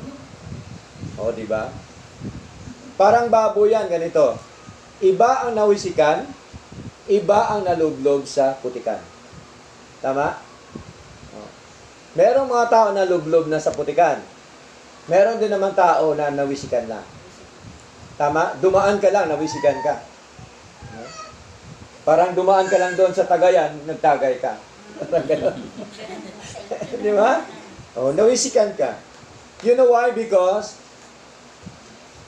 O, di ba? Parang baboy yan, ganito. Iba ang nawisikan, iba ang nalublog sa putikan. Tama? O. Merong mga tao na lublob na sa putikan. Meron din naman tao na nawisikan na. Tama? Dumaan ka lang, nawisikan ka. Parang dumaan ka lang doon sa Tagayan, nagtagay ka. Parang gano'n. Di ba? O, nawisikan ka. You know why? Because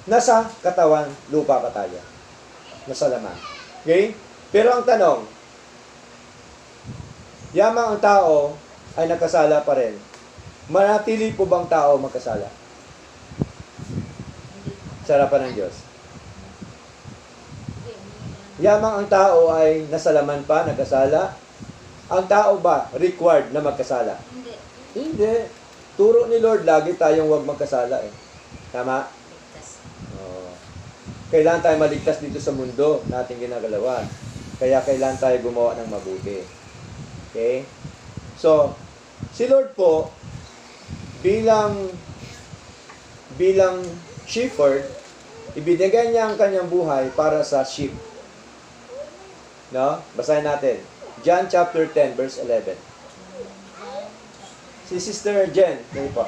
nasa katawan, lupa pa tayo. Nasa laman. Okay? Pero ang tanong, yamang ang tao ay nagkasala pa rin. Manatili po bang tao magkasala? Sa harapan ng Diyos. Yamang ang tao ay nasa laman pa, nagkasala. Ang tao ba required na magkasala? Hindi. Hindi. Turo ni Lord, lagi tayong huwag magkasala eh. Tama? Kailangan tayo maligtas dito sa mundo na ating ginagalawan. Kaya kailangan tayo gumawa ng mabuti. Okay? So, si Lord po, bilang shepherd, ibinigay niya ang kanyang buhay para sa sheep. No? Basahin natin. John chapter 10, verse 11. Si Sister Jen, kayo po.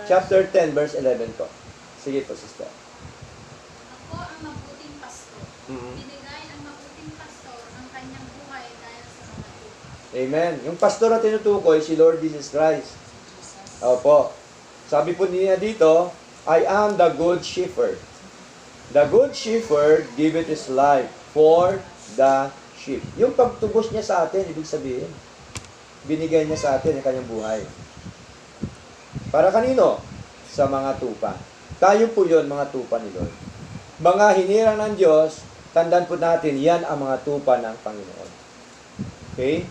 Chapter 10, verse 11 po. Sige po, sister. Ako ang mabuting pastor. Mhm. Binigay ang mabuting pastor ang kanyang buhay dahil sa mga tupa. Amen. Yung pastor na tinutukoy, si Lord Jesus Christ. Opo. Sabi po niya dito, I am the good shepherd. The good shepherd giveth his life for the sheep. Yung pagtubos niya sa atin, ibig sabihin, binigay niya sa atin ang kanyang buhay. Para kanino? Sa mga tupa. Tayo po yun, mga tupa ni Lord. Mga hinirang ng Diyos, tandaan po natin, yan ang mga tupa ng Panginoon. Okay?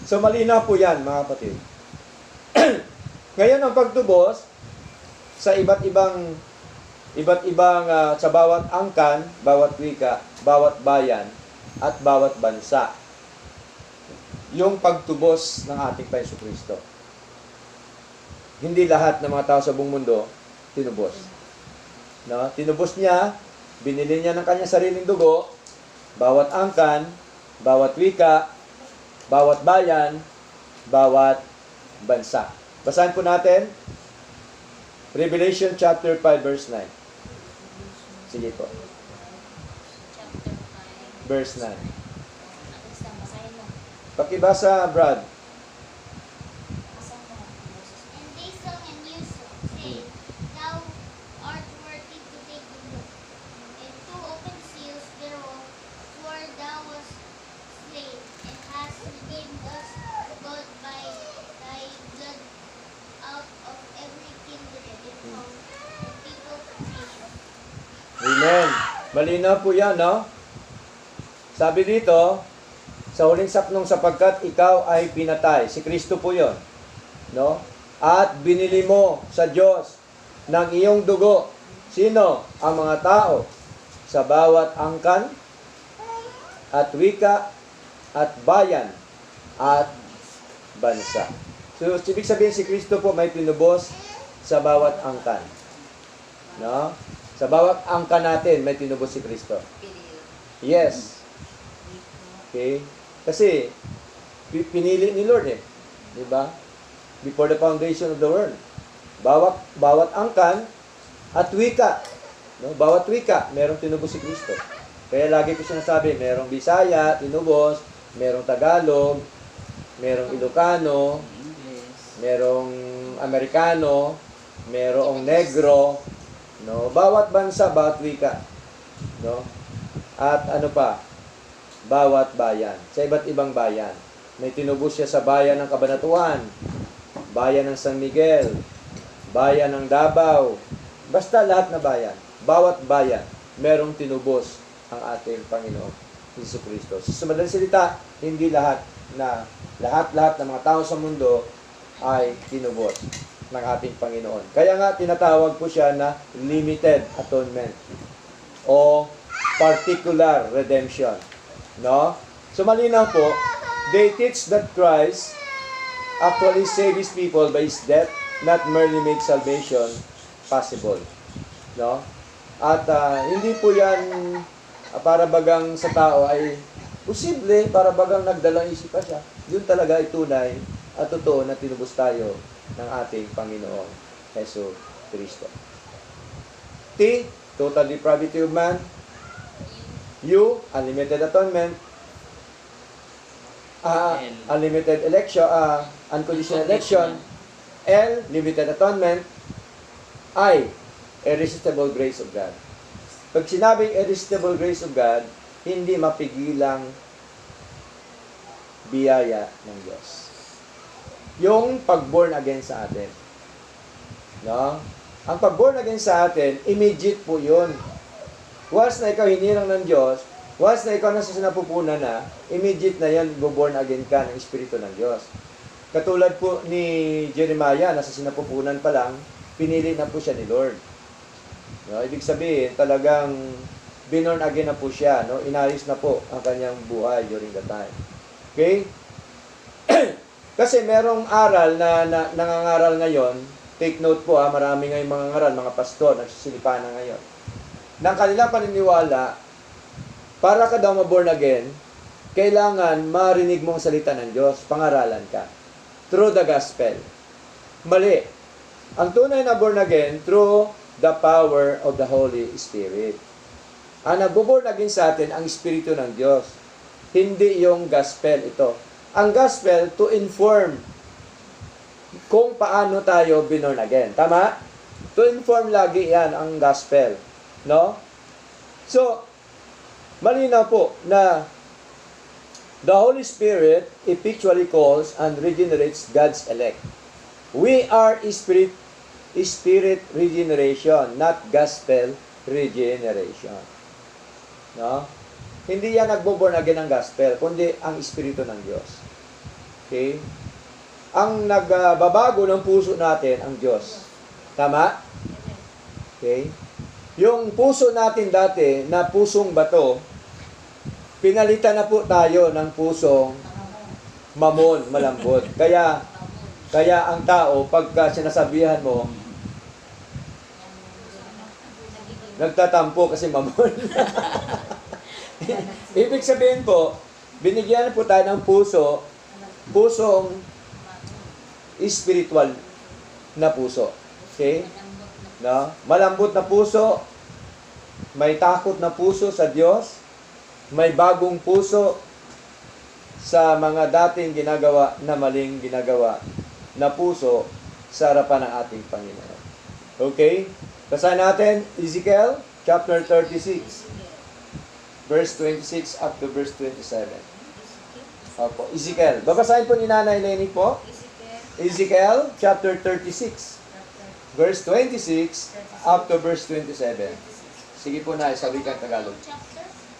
So, malinaw po yan, mga kapatid. Ngayon, ang pagtubos, sa iba't ibang sa bawat angkan, bawat wika, bawat bayan, at bawat bansa. Yung pagtubos ng ating Panginoon Kristo. Hindi lahat ng mga tao sa buong mundo tinubos. No? Tinubos niya, binili niya ng kanyang sariling dugo, bawat angkan, bawat wika, bawat bayan, bawat bansa. Basahin po natin Revelation chapter 5 verse 9. Sige po. Chapter 5. Verse 9. Isang basahin mo. Pakibasa, Brad. Basahin mo. And they sung a new song, saying, Thou art worthy to take the book, and to open the seals thereof, for thou wast slain, and hast redeemed us to God by thy blood out of every kindred and tongue and people and nation. Amen. Malinaw po yan, no? Sabi dito, sa huling saknong sapagkat ikaw ay pinatay. Si Kristo po yon, no? At binili mo sa Diyos ng iyong dugo. Sino? Ang mga tao sa bawat angkan at wika at bayan at bansa. So, ibig sabihin si Kristo po may tinubos sa bawat angkan. No? Sa bawat angkan natin may tinubos si Kristo. Yes. Okay? Kasi pinili ni Lord Di ba? Before the foundation of the world. Bawat angkan at wika. No? Bawat wika, merong tinubos si Kristo. Kaya lagi ko sinasabi, merong Bisaya, tinubos, merong Tagalog, merong Ilocano, merong Amerikano, merong Negro, no? Bawat bansa, bawat wika, no? At ano pa? Bawat bayan, sa iba't ibang bayan. May tinubos siya sa bayan ng Cabanatuan, bayan ng San Miguel, bayan ng Davao, basta lahat na bayan. Bawat bayan, merong tinubos ang ating Panginoon Jesucristo. Sa madaling salita, hindi lahat ng mga tao sa mundo ay tinubos ng ating Panginoon. Kaya nga tinatawag po siya na limited atonement o particular redemption. No? So malinaw po, they teach that Christ actually saved His people by His death, not merely make salvation possible. No? At hindi po yan para bagang sa tao ay posible, para bagang nagdalang isipan siya. Yun talaga ay tunay at totoo na tinubos tayo ng ating Panginoong Hesus Kristo. T, total depravity of man. U, unlimited atonement. Unlimited election, unconditional election. L, limited atonement. I, irresistible grace of God. Pag sinabing irresistible grace of God, hindi mapigilang biyaya ng Diyos. Yung pag-born again sa atin. No? Ang pag-born again sa atin, immediate po yun. Once na ikaw hinirang ng Diyos, once na ikaw nasa sinapupunan na, immediate na yan, go-born again ka ng Espiritu ng Diyos. Katulad po ni Jeremiah, nasa sinapupunan pa lang, pinili na po siya ni Lord. No? Ibig sabihin, talagang binorn again na po siya. No? Inayos na po ang kanyang buhay during that time. Okay? Kasi merong aral na nangangaral ngayon, take note po marami ngayong mga ngaral, mga pastor, nagsisilipan na ngayon. Nang kanilang paniniwala, para ka daw ma-born again, kailangan marinig mo ang salita ng Diyos, pangaralan ka. Through the gospel. Mali. Ang tunay na born again, through the power of the Holy Spirit. Ang nagbo-born again sa atin, ang Espiritu ng Diyos. Hindi yung gospel ito. Ang gospel to inform kung paano tayo binorn again. Tama? To inform lagi yan ang gospel. No? So, malinaw po na the Holy Spirit effectually calls and regenerates God's elect. We are spirit regeneration, not gospel regeneration. No? Hindi yan nagbo-born again ng gospel, kundi ang Espiritu ng Diyos. Okay? Ang nagbabago ng puso natin, ang Diyos. Tama? Okay? Yung puso natin dati, na pusong bato, pinalitan na po tayo ng pusong mamon, malambot. Kaya ang tao, pagka sinasabihan mo, nagtatampo kasi mamon. Ibig sabihin po, binigyan po tayo ng pusong spiritual na puso. Okay? No? Malambot na puso, may takot na puso sa Diyos, may bagong puso sa mga dating ginagawa na maling ginagawa na puso sa harapan ng ating Panginoon. Okay? Basahin natin Ezekiel chapter 36 verse 26 up to verse 27. Opo, Ezekiel. Babasahin po ni Nanay Lenny po. Ezekiel chapter 36 verse 26 up to verse 27. Sige po na, sa wikang Tagalog.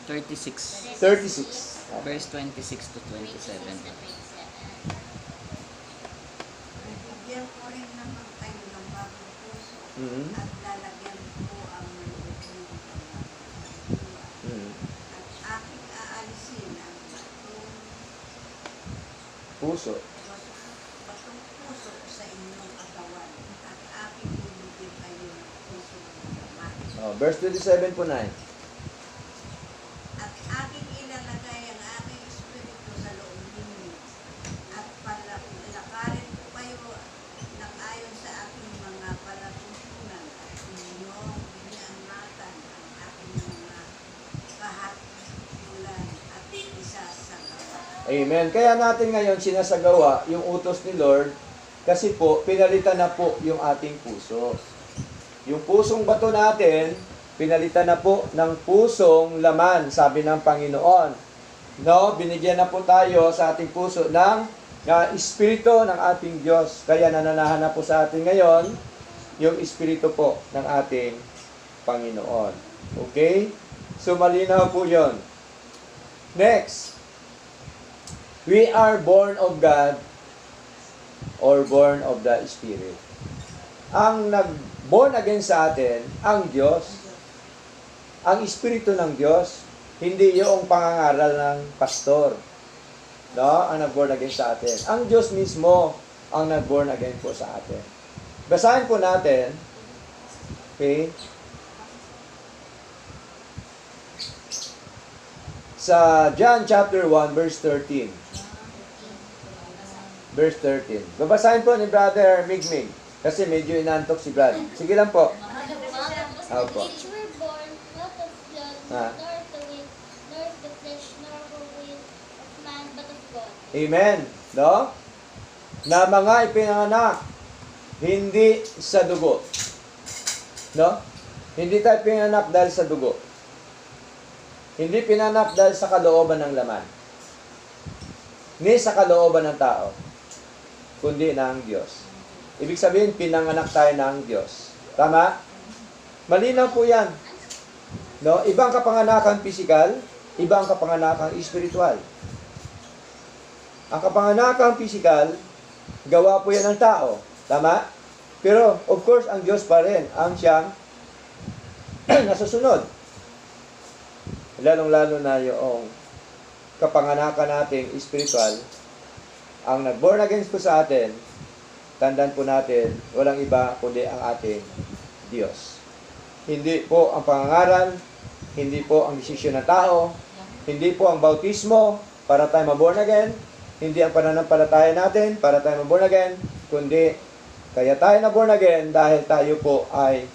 36. 36. Verse 26 to 27. Bibigyan ko rin naman kayo ng bagong puso Mhm. at lalagyan ko ang loob ng pagmamahal. Mhm. At aking aalisin ang Puso. batong puso sa inyong katawan at aking bibigyan kayo ng puso ng laman. Verse 27 po na. At aking ilalagay ang aking espiritu sa loob ninyo at palakarin ko kayo ng ayon sa aking mga palatuntunan at inyong biniangatan ang aking mga kahatulan at isasagawa. Amen. Kaya natin ngayon sinasagawa yung utos ni Lord kasi po pinalitan na po yung ating puso. Yung pusong bato natin, pinalitan na po ng pusong laman, sabi ng Panginoon. No, binigyan na po tayo sa ating puso ng espiritu ng ating Diyos. Kaya nananahan na po sa atin ngayon yung espiritu po ng ating Panginoon. Okay? So malinaw po yun. Next. We are born of God or born of the Spirit. Ang nag-born again sa atin, ang Diyos, ang Espiritu ng Diyos, hindi yung pangangaral ng pastor. No? Ang nag-born again sa atin. Ang Diyos mismo ang nag-born again po sa atin. Basahin po natin, okay, sa John chapter 1 verse 13. Verse 13. Babasahin po ni Brother Migmig kasi medyo inantok si Brad. Sige lang po. Opo. Which were born not of blood, Ah. nor of the will, nor of the flesh, nor of the will of man, but of God. Amen. No? Na mga ipinanganak hindi sa dugo. No? Hindi tayo pinanganak dahil sa dugo. Hindi pinanganak dahil sa kalooban ng laman. Ni sa kalooban ng tao. Kundi ng Diyos. Ibig sabihin, pinanganak tayo ng Diyos. Tama? Malinaw po yan. No? Ibang kapanganakan physical, ibang kapanganakan spiritual. Ang kapanganakan physical, gawa po yan ng tao. Tama? Pero, of course, ang Diyos pa rin ang siyang nasusunod. Lalong-lalo na yung kapanganakan nating spiritual, ang nag-born again po sa atin, tandaan po natin, walang iba kundi ang ating Diyos. Hindi po ang pangangaral, hindi po ang desisyon ng tao, hindi po ang bautismo para tayo ma-born again, hindi ang pananampalataya natin para tayo ma-born again, kundi kaya tayo na-born again dahil tayo po ay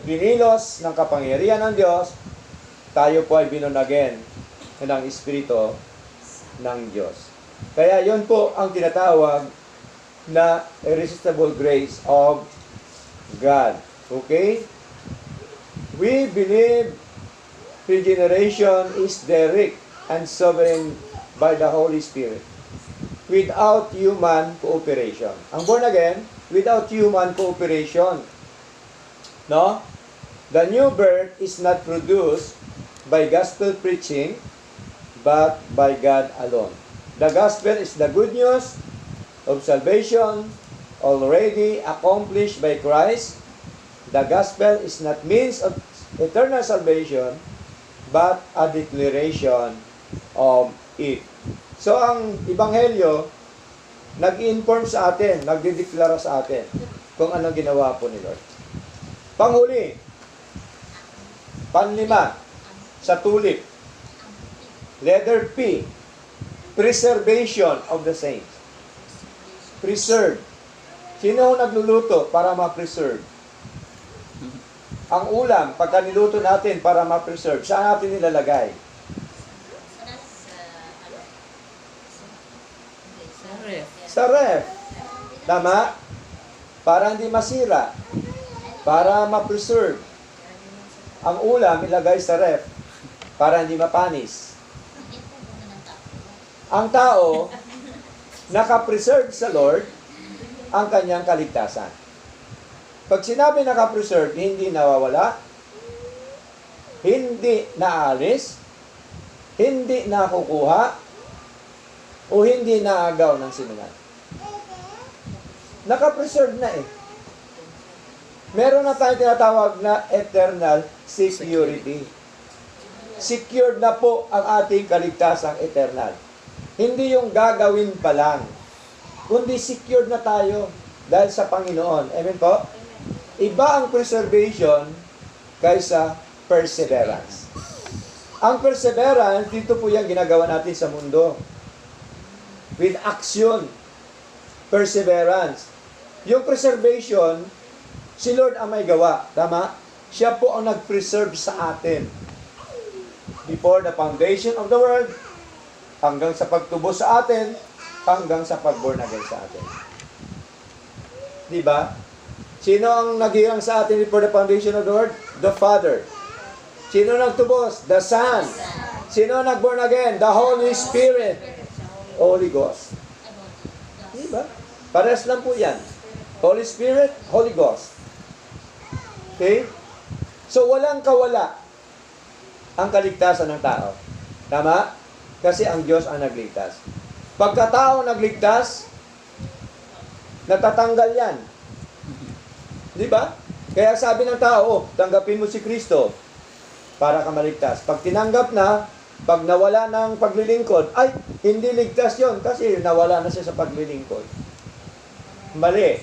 Pinilos ng kapangyarihan ng Diyos, tayo po ay binunagin ng Espiritu ng Diyos. Kaya yun po ang tinatawag na irresistible grace of God. Okay? We believe regeneration is direct and sovereign by the Holy Spirit without human cooperation. Ang born again, without human cooperation. No? The new birth is not produced by gospel preaching, but by God alone. The gospel is the good news of salvation already accomplished by Christ. The gospel is not means of eternal salvation, but a declaration of it. So, ang Ebanghelyo, nag-inform sa atin, nagdideklara sa atin kung anong ginawa po ni Lord. Panghuli, panlima, sa tulip. Letter P, preservation of the saints. Preserve. Sino ang nagluluto para ma-preserve? Ang ulam, pagka niluto natin para ma-preserve, saan natin nilalagay? Sa ref. Sa ref. Tama? Para hindi masira. Para ma-preserve. Ang ulam, ilagay sa ref. Para hindi mapanis. Ang tao, nakapreserve sa Lord ang kanyang kaligtasan. Pag sinabi nakapreserve, hindi nawawala, hindi naalis, hindi nakukuha, o hindi naagaw ng sinuman. Nakapreserve na eh. Meron na tayong tinatawag na eternal security. Secured na po ang ating kaligtasang eternal. Hindi yung gagawin pa lang, kundi secured na tayo dahil sa Panginoon. Amen po? Iba ang preservation kaysa perseverance. Ang perseverance, dito po yung ginagawa natin sa mundo. With action. Perseverance. Yung preservation, si Lord ang may gawa. Tama? Siya po ang nag-preserve sa atin. Before the foundation of the world, hanggang sa pagtubo sa atin, hanggang sa pag-born again sa atin. Diba? Sino ang naghirang sa atin before the foundation of the world? The Father. Sino nagtubos? The Son. Sino nag-born again? The Holy Spirit. Holy Ghost. Diba? Pares lang po yan. Holy Spirit, Holy Ghost. Okay? So, walang kawala ang kaligtasan ng tao. Tama? Kasi ang Diyos ang nagligtas. Pagkatao nagligtas, natatanggal yan. Di ba? Kaya sabi ng tao, oh, tanggapin mo si Kristo para ka maligtas. Pag tinanggap na, pag nawala ng paglilingkod, ay, hindi ligtas yon kasi nawala na siya sa paglilingkod. Mali.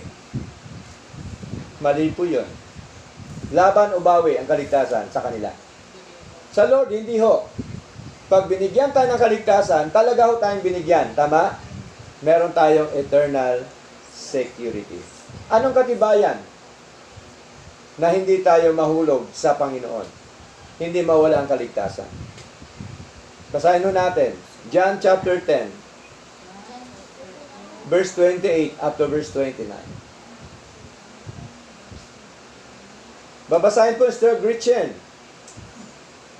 Mali po yun. Laban o bawi ang kaligtasan sa kanila. Sa Lord, hindi ho. Pag binigyan tayo ng kaligtasan, talaga ho tayong binigyan. Tama? Meron tayong eternal security. Anong katibayan na hindi tayo mahulog sa Panginoon? Hindi mawala ang kaligtasan. Basahin ho natin. John chapter 10, verse 28 up to verse 29. Babasahin po Sister Gretchen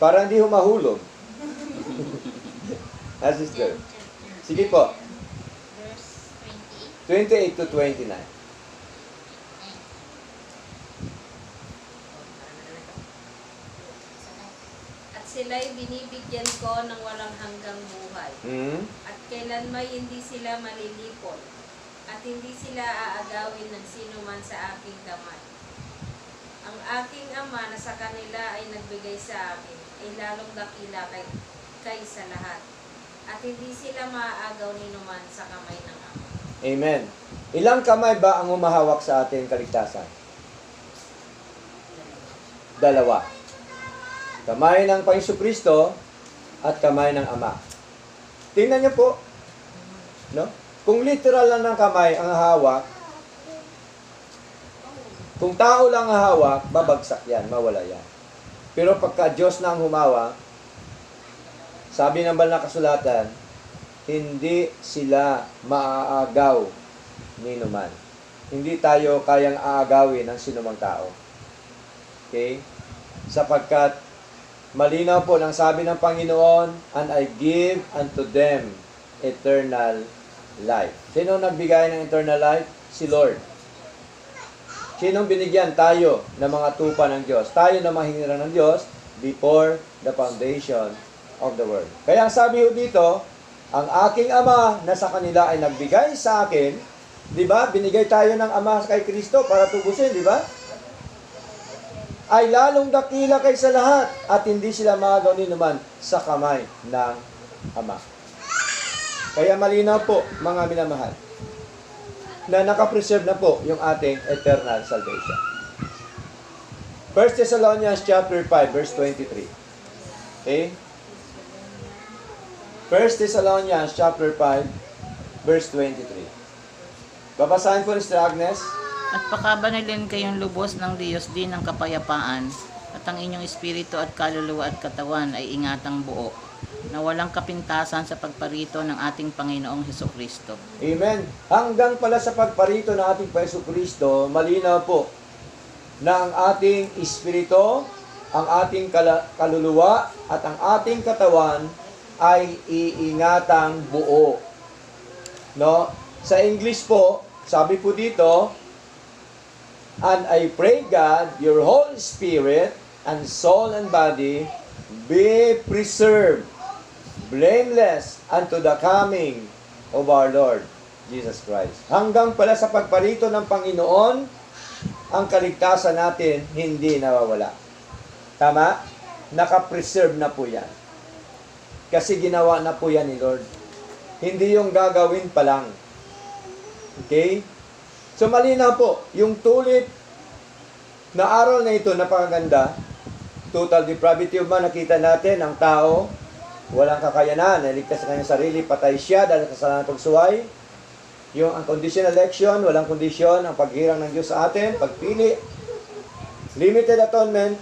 para hindi humahulog. Sister. Sige po. Verse 28 28. to 29. At sila'y binibigyan ko ng walang hanggang buhay. At kailanmay hindi sila malilipol. At hindi sila aagawin ng sino man sa aking kamay. Ang aking Ama na sa kanila ay nagbigay sa akin ay lalong dakila kaysa lahat. At hindi sila maaagaw ni numan sa kamay ng Ama. Amen. Ilang kamay ba ang umahawak sa ating kaligtasan? Dalawa. Kamay ng Panginoon Kristo at kamay ng Ama. Tingnan niyo po. No? Kung literal lang ng kamay ang hawak, Kung tao lang ang hawak, babagsak yan, mawala yan. Pero pagka Diyos na ang humawak, sabi ng banal na kasulatan, hindi sila maaagaw ni numan. Hindi tayo kayang aagawin ng sinumang tao. Okay? Sapagkat malinaw po ng sabi ng Panginoon, and I give unto them eternal life. Sino nagbigay ng eternal life? Si Lord. Sinong binigyan? Tayo ng mga tupa ng Diyos. Tayo na mahingiran ng Diyos before the foundation of the world. Kaya sabi ho dito, ang aking Ama na sa kanila ay nagbigay sa akin, di ba? Binigay tayo ng Ama kay Kristo para tubusin, di ba? Ay lalong dakila kaysa lahat at hindi sila maagaw ni naman sa kamay ng Ama. Kaya malinaw po, mga minamahal, na nakapreserve na po yung ating eternal salvation. 1 Thessalonians chapter 5, verse 23. Okay? 1 Thessalonians chapter 5, verse 23. Babasahin po ni Sister Agnes. At pakabanalin kayong lubos ng Diyos din ng kapayapaan, at ang inyong espiritu at kaluluwa at katawan ay ingatang buo, na walang kapintasan sa pagparito ng ating Panginoong Hesukristo. Amen. Hanggang pala sa pagparito ng ating Panginoon, malinaw po na ang ating espiritu, ang ating kaluluwa, at ang ating katawan ay iingatang buo. No? Sa English po, sabi po dito, and I pray God, your whole spirit and soul and body be preserved, blameless unto the coming of our Lord Jesus Christ. Hanggang pala sa pagparito ng Panginoon, ang kaligtasan natin hindi nawawala. Tama? Nakapreserve na po yan. Kasi ginawa na po yan ni Lord. Hindi yung gagawin pa lang. Okay? So malinaw po, yung tulip na araw na ito, napakaganda. Total depravity of man, nakita natin, ang tao, walang kakayanan, naligtas sa kanyang sarili, patay siya dahil sa kasalanan at pagsuway. Yung unconditional election, walang kondisyon, ang paghirang ng Diyos sa atin, pagpili, limited atonement,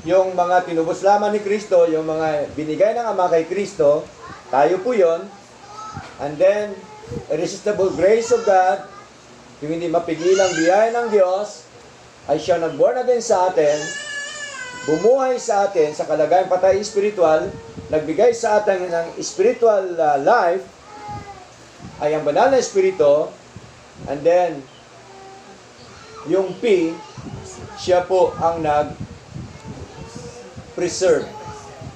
yung mga tinubos lamang ni Kristo, yung mga binigay ng Ama kay Kristo, tayo po yon. And then, irresistible grace of God, yung hindi mapigilang biyaya ng Diyos, ay siya nag-born again sa atin, bumuhay sa atin sa kalagayang patay espiritual, nagbigay sa atin ng spiritual life, ay ang banal na espiritu, and then, yung P, siya po ang nag-preserve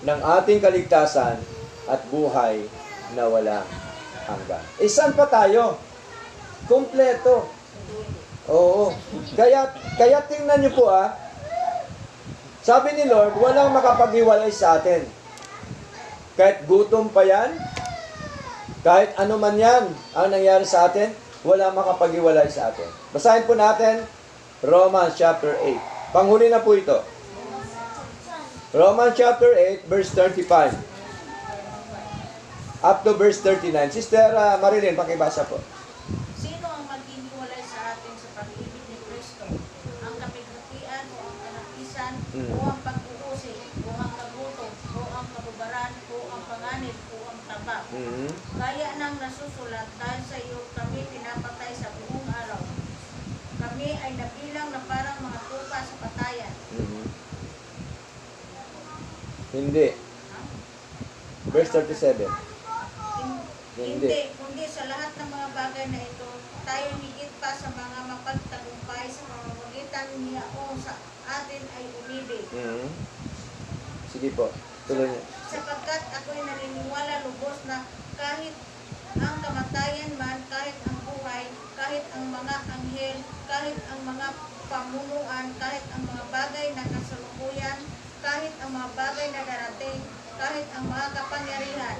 ng ating kaligtasan at buhay na walang hanggan. Saan pa tayo? Kompleto. Oo. Kaya tingnan niyo po sabi ni Lord, walang makapaghiwalay sa atin. Kahit gutom pa yan, kahit ano man yan ang nangyari sa atin, walang makapaghiwalay sa atin. Basahin po natin Romans chapter 8. Panghuli na po ito. Romans chapter 8, verse 35. Up to verse 39. Sister Marilyn, pakibasa po. Sino ang maghihiwalay sa atin sa pag-ibig ni Kristo? Ang kapighatian o ang kanapisan o ang pag-uusig o ang kagutom o ang kabubaran o ang panganib o ang taba. Kaya nang nasusulat, dahil sa iyo kami pinapatay sa buong araw. Kami ay nabilang na parang mga tupa sa patayan. Hindi. Verse 37. Hindi, kundi sa lahat ng mga bagay na ito, tayo higit pa sa mga mapagtagumpay sa pamamagitan niya o sa atin ay umibig. Sige po, tuloy niyo. Sapagkat ako'y naniniwala lubos na kahit ang kamatayan man, kahit ang buhay, kahit ang mga anghel, kahit ang mga pamunuan, kahit ang mga bagay na kasalukuyan, kahit ang mga bagay na darating, kahit ang mga kapangyarihan,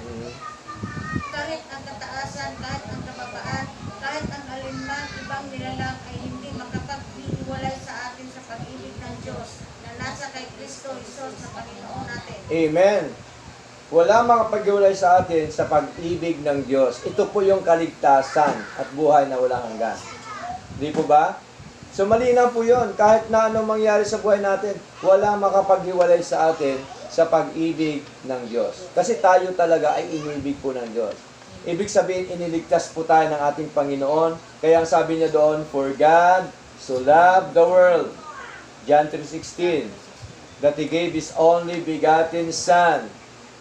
kahit ang kataasan, kahit ang kababaan, kahit ang alinman ibang nilalang ay hindi makapaghiwalay sa atin sa pag-ibig ng Diyos na nasa kay Kristo Jesus na Panginoon natin. Amen. Wala makapaghiwalay sa atin sa pag-ibig ng Diyos. Ito po yung kaligtasan at buhay na walang hanggan. Di po ba? So malinaw po yun. Kahit na anong mangyari sa buhay natin, walang makapaghiwalay sa atin sa pag-ibig ng Diyos. Kasi tayo talaga ay inibig po ng Diyos. Ibig sabihin, iniligtas po tayo ng ating Panginoon. Kaya ang sabi niya doon, for God so loved the world, John 3:16, that He gave His only begotten Son,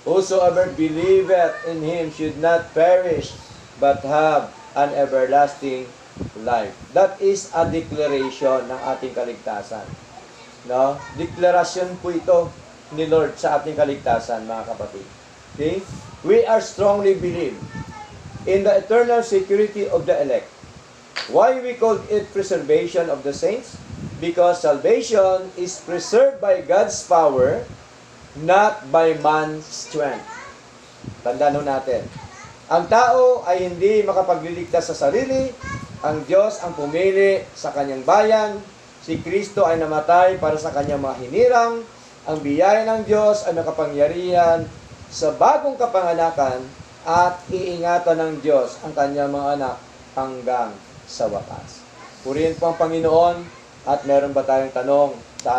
whosoever believeth in Him should not perish, but have an everlasting life. That is a declaration ng ating kaligtasan. No? Deklarasyon po ito ni Lord sa ating kaligtasan, mga kapatid. Okay? We are strongly believe in the eternal security of the elect. Why we call it preservation of the saints? Because salvation is preserved by God's power, not by man's strength. Tandaan natin. Ang tao ay hindi makapagliligtas sa sarili. Ang Diyos ang pumili sa kanyang bayan. Si Kristo ay namatay para sa kanyang mga hinirang. Ang biyaya ng Diyos ay makapangyarihan sa bagong kapanganakan at iingatan ng Diyos ang kanyang mga anak hanggang sa wakas. Purihin po ang Panginoon at meron ba tayong tanong sa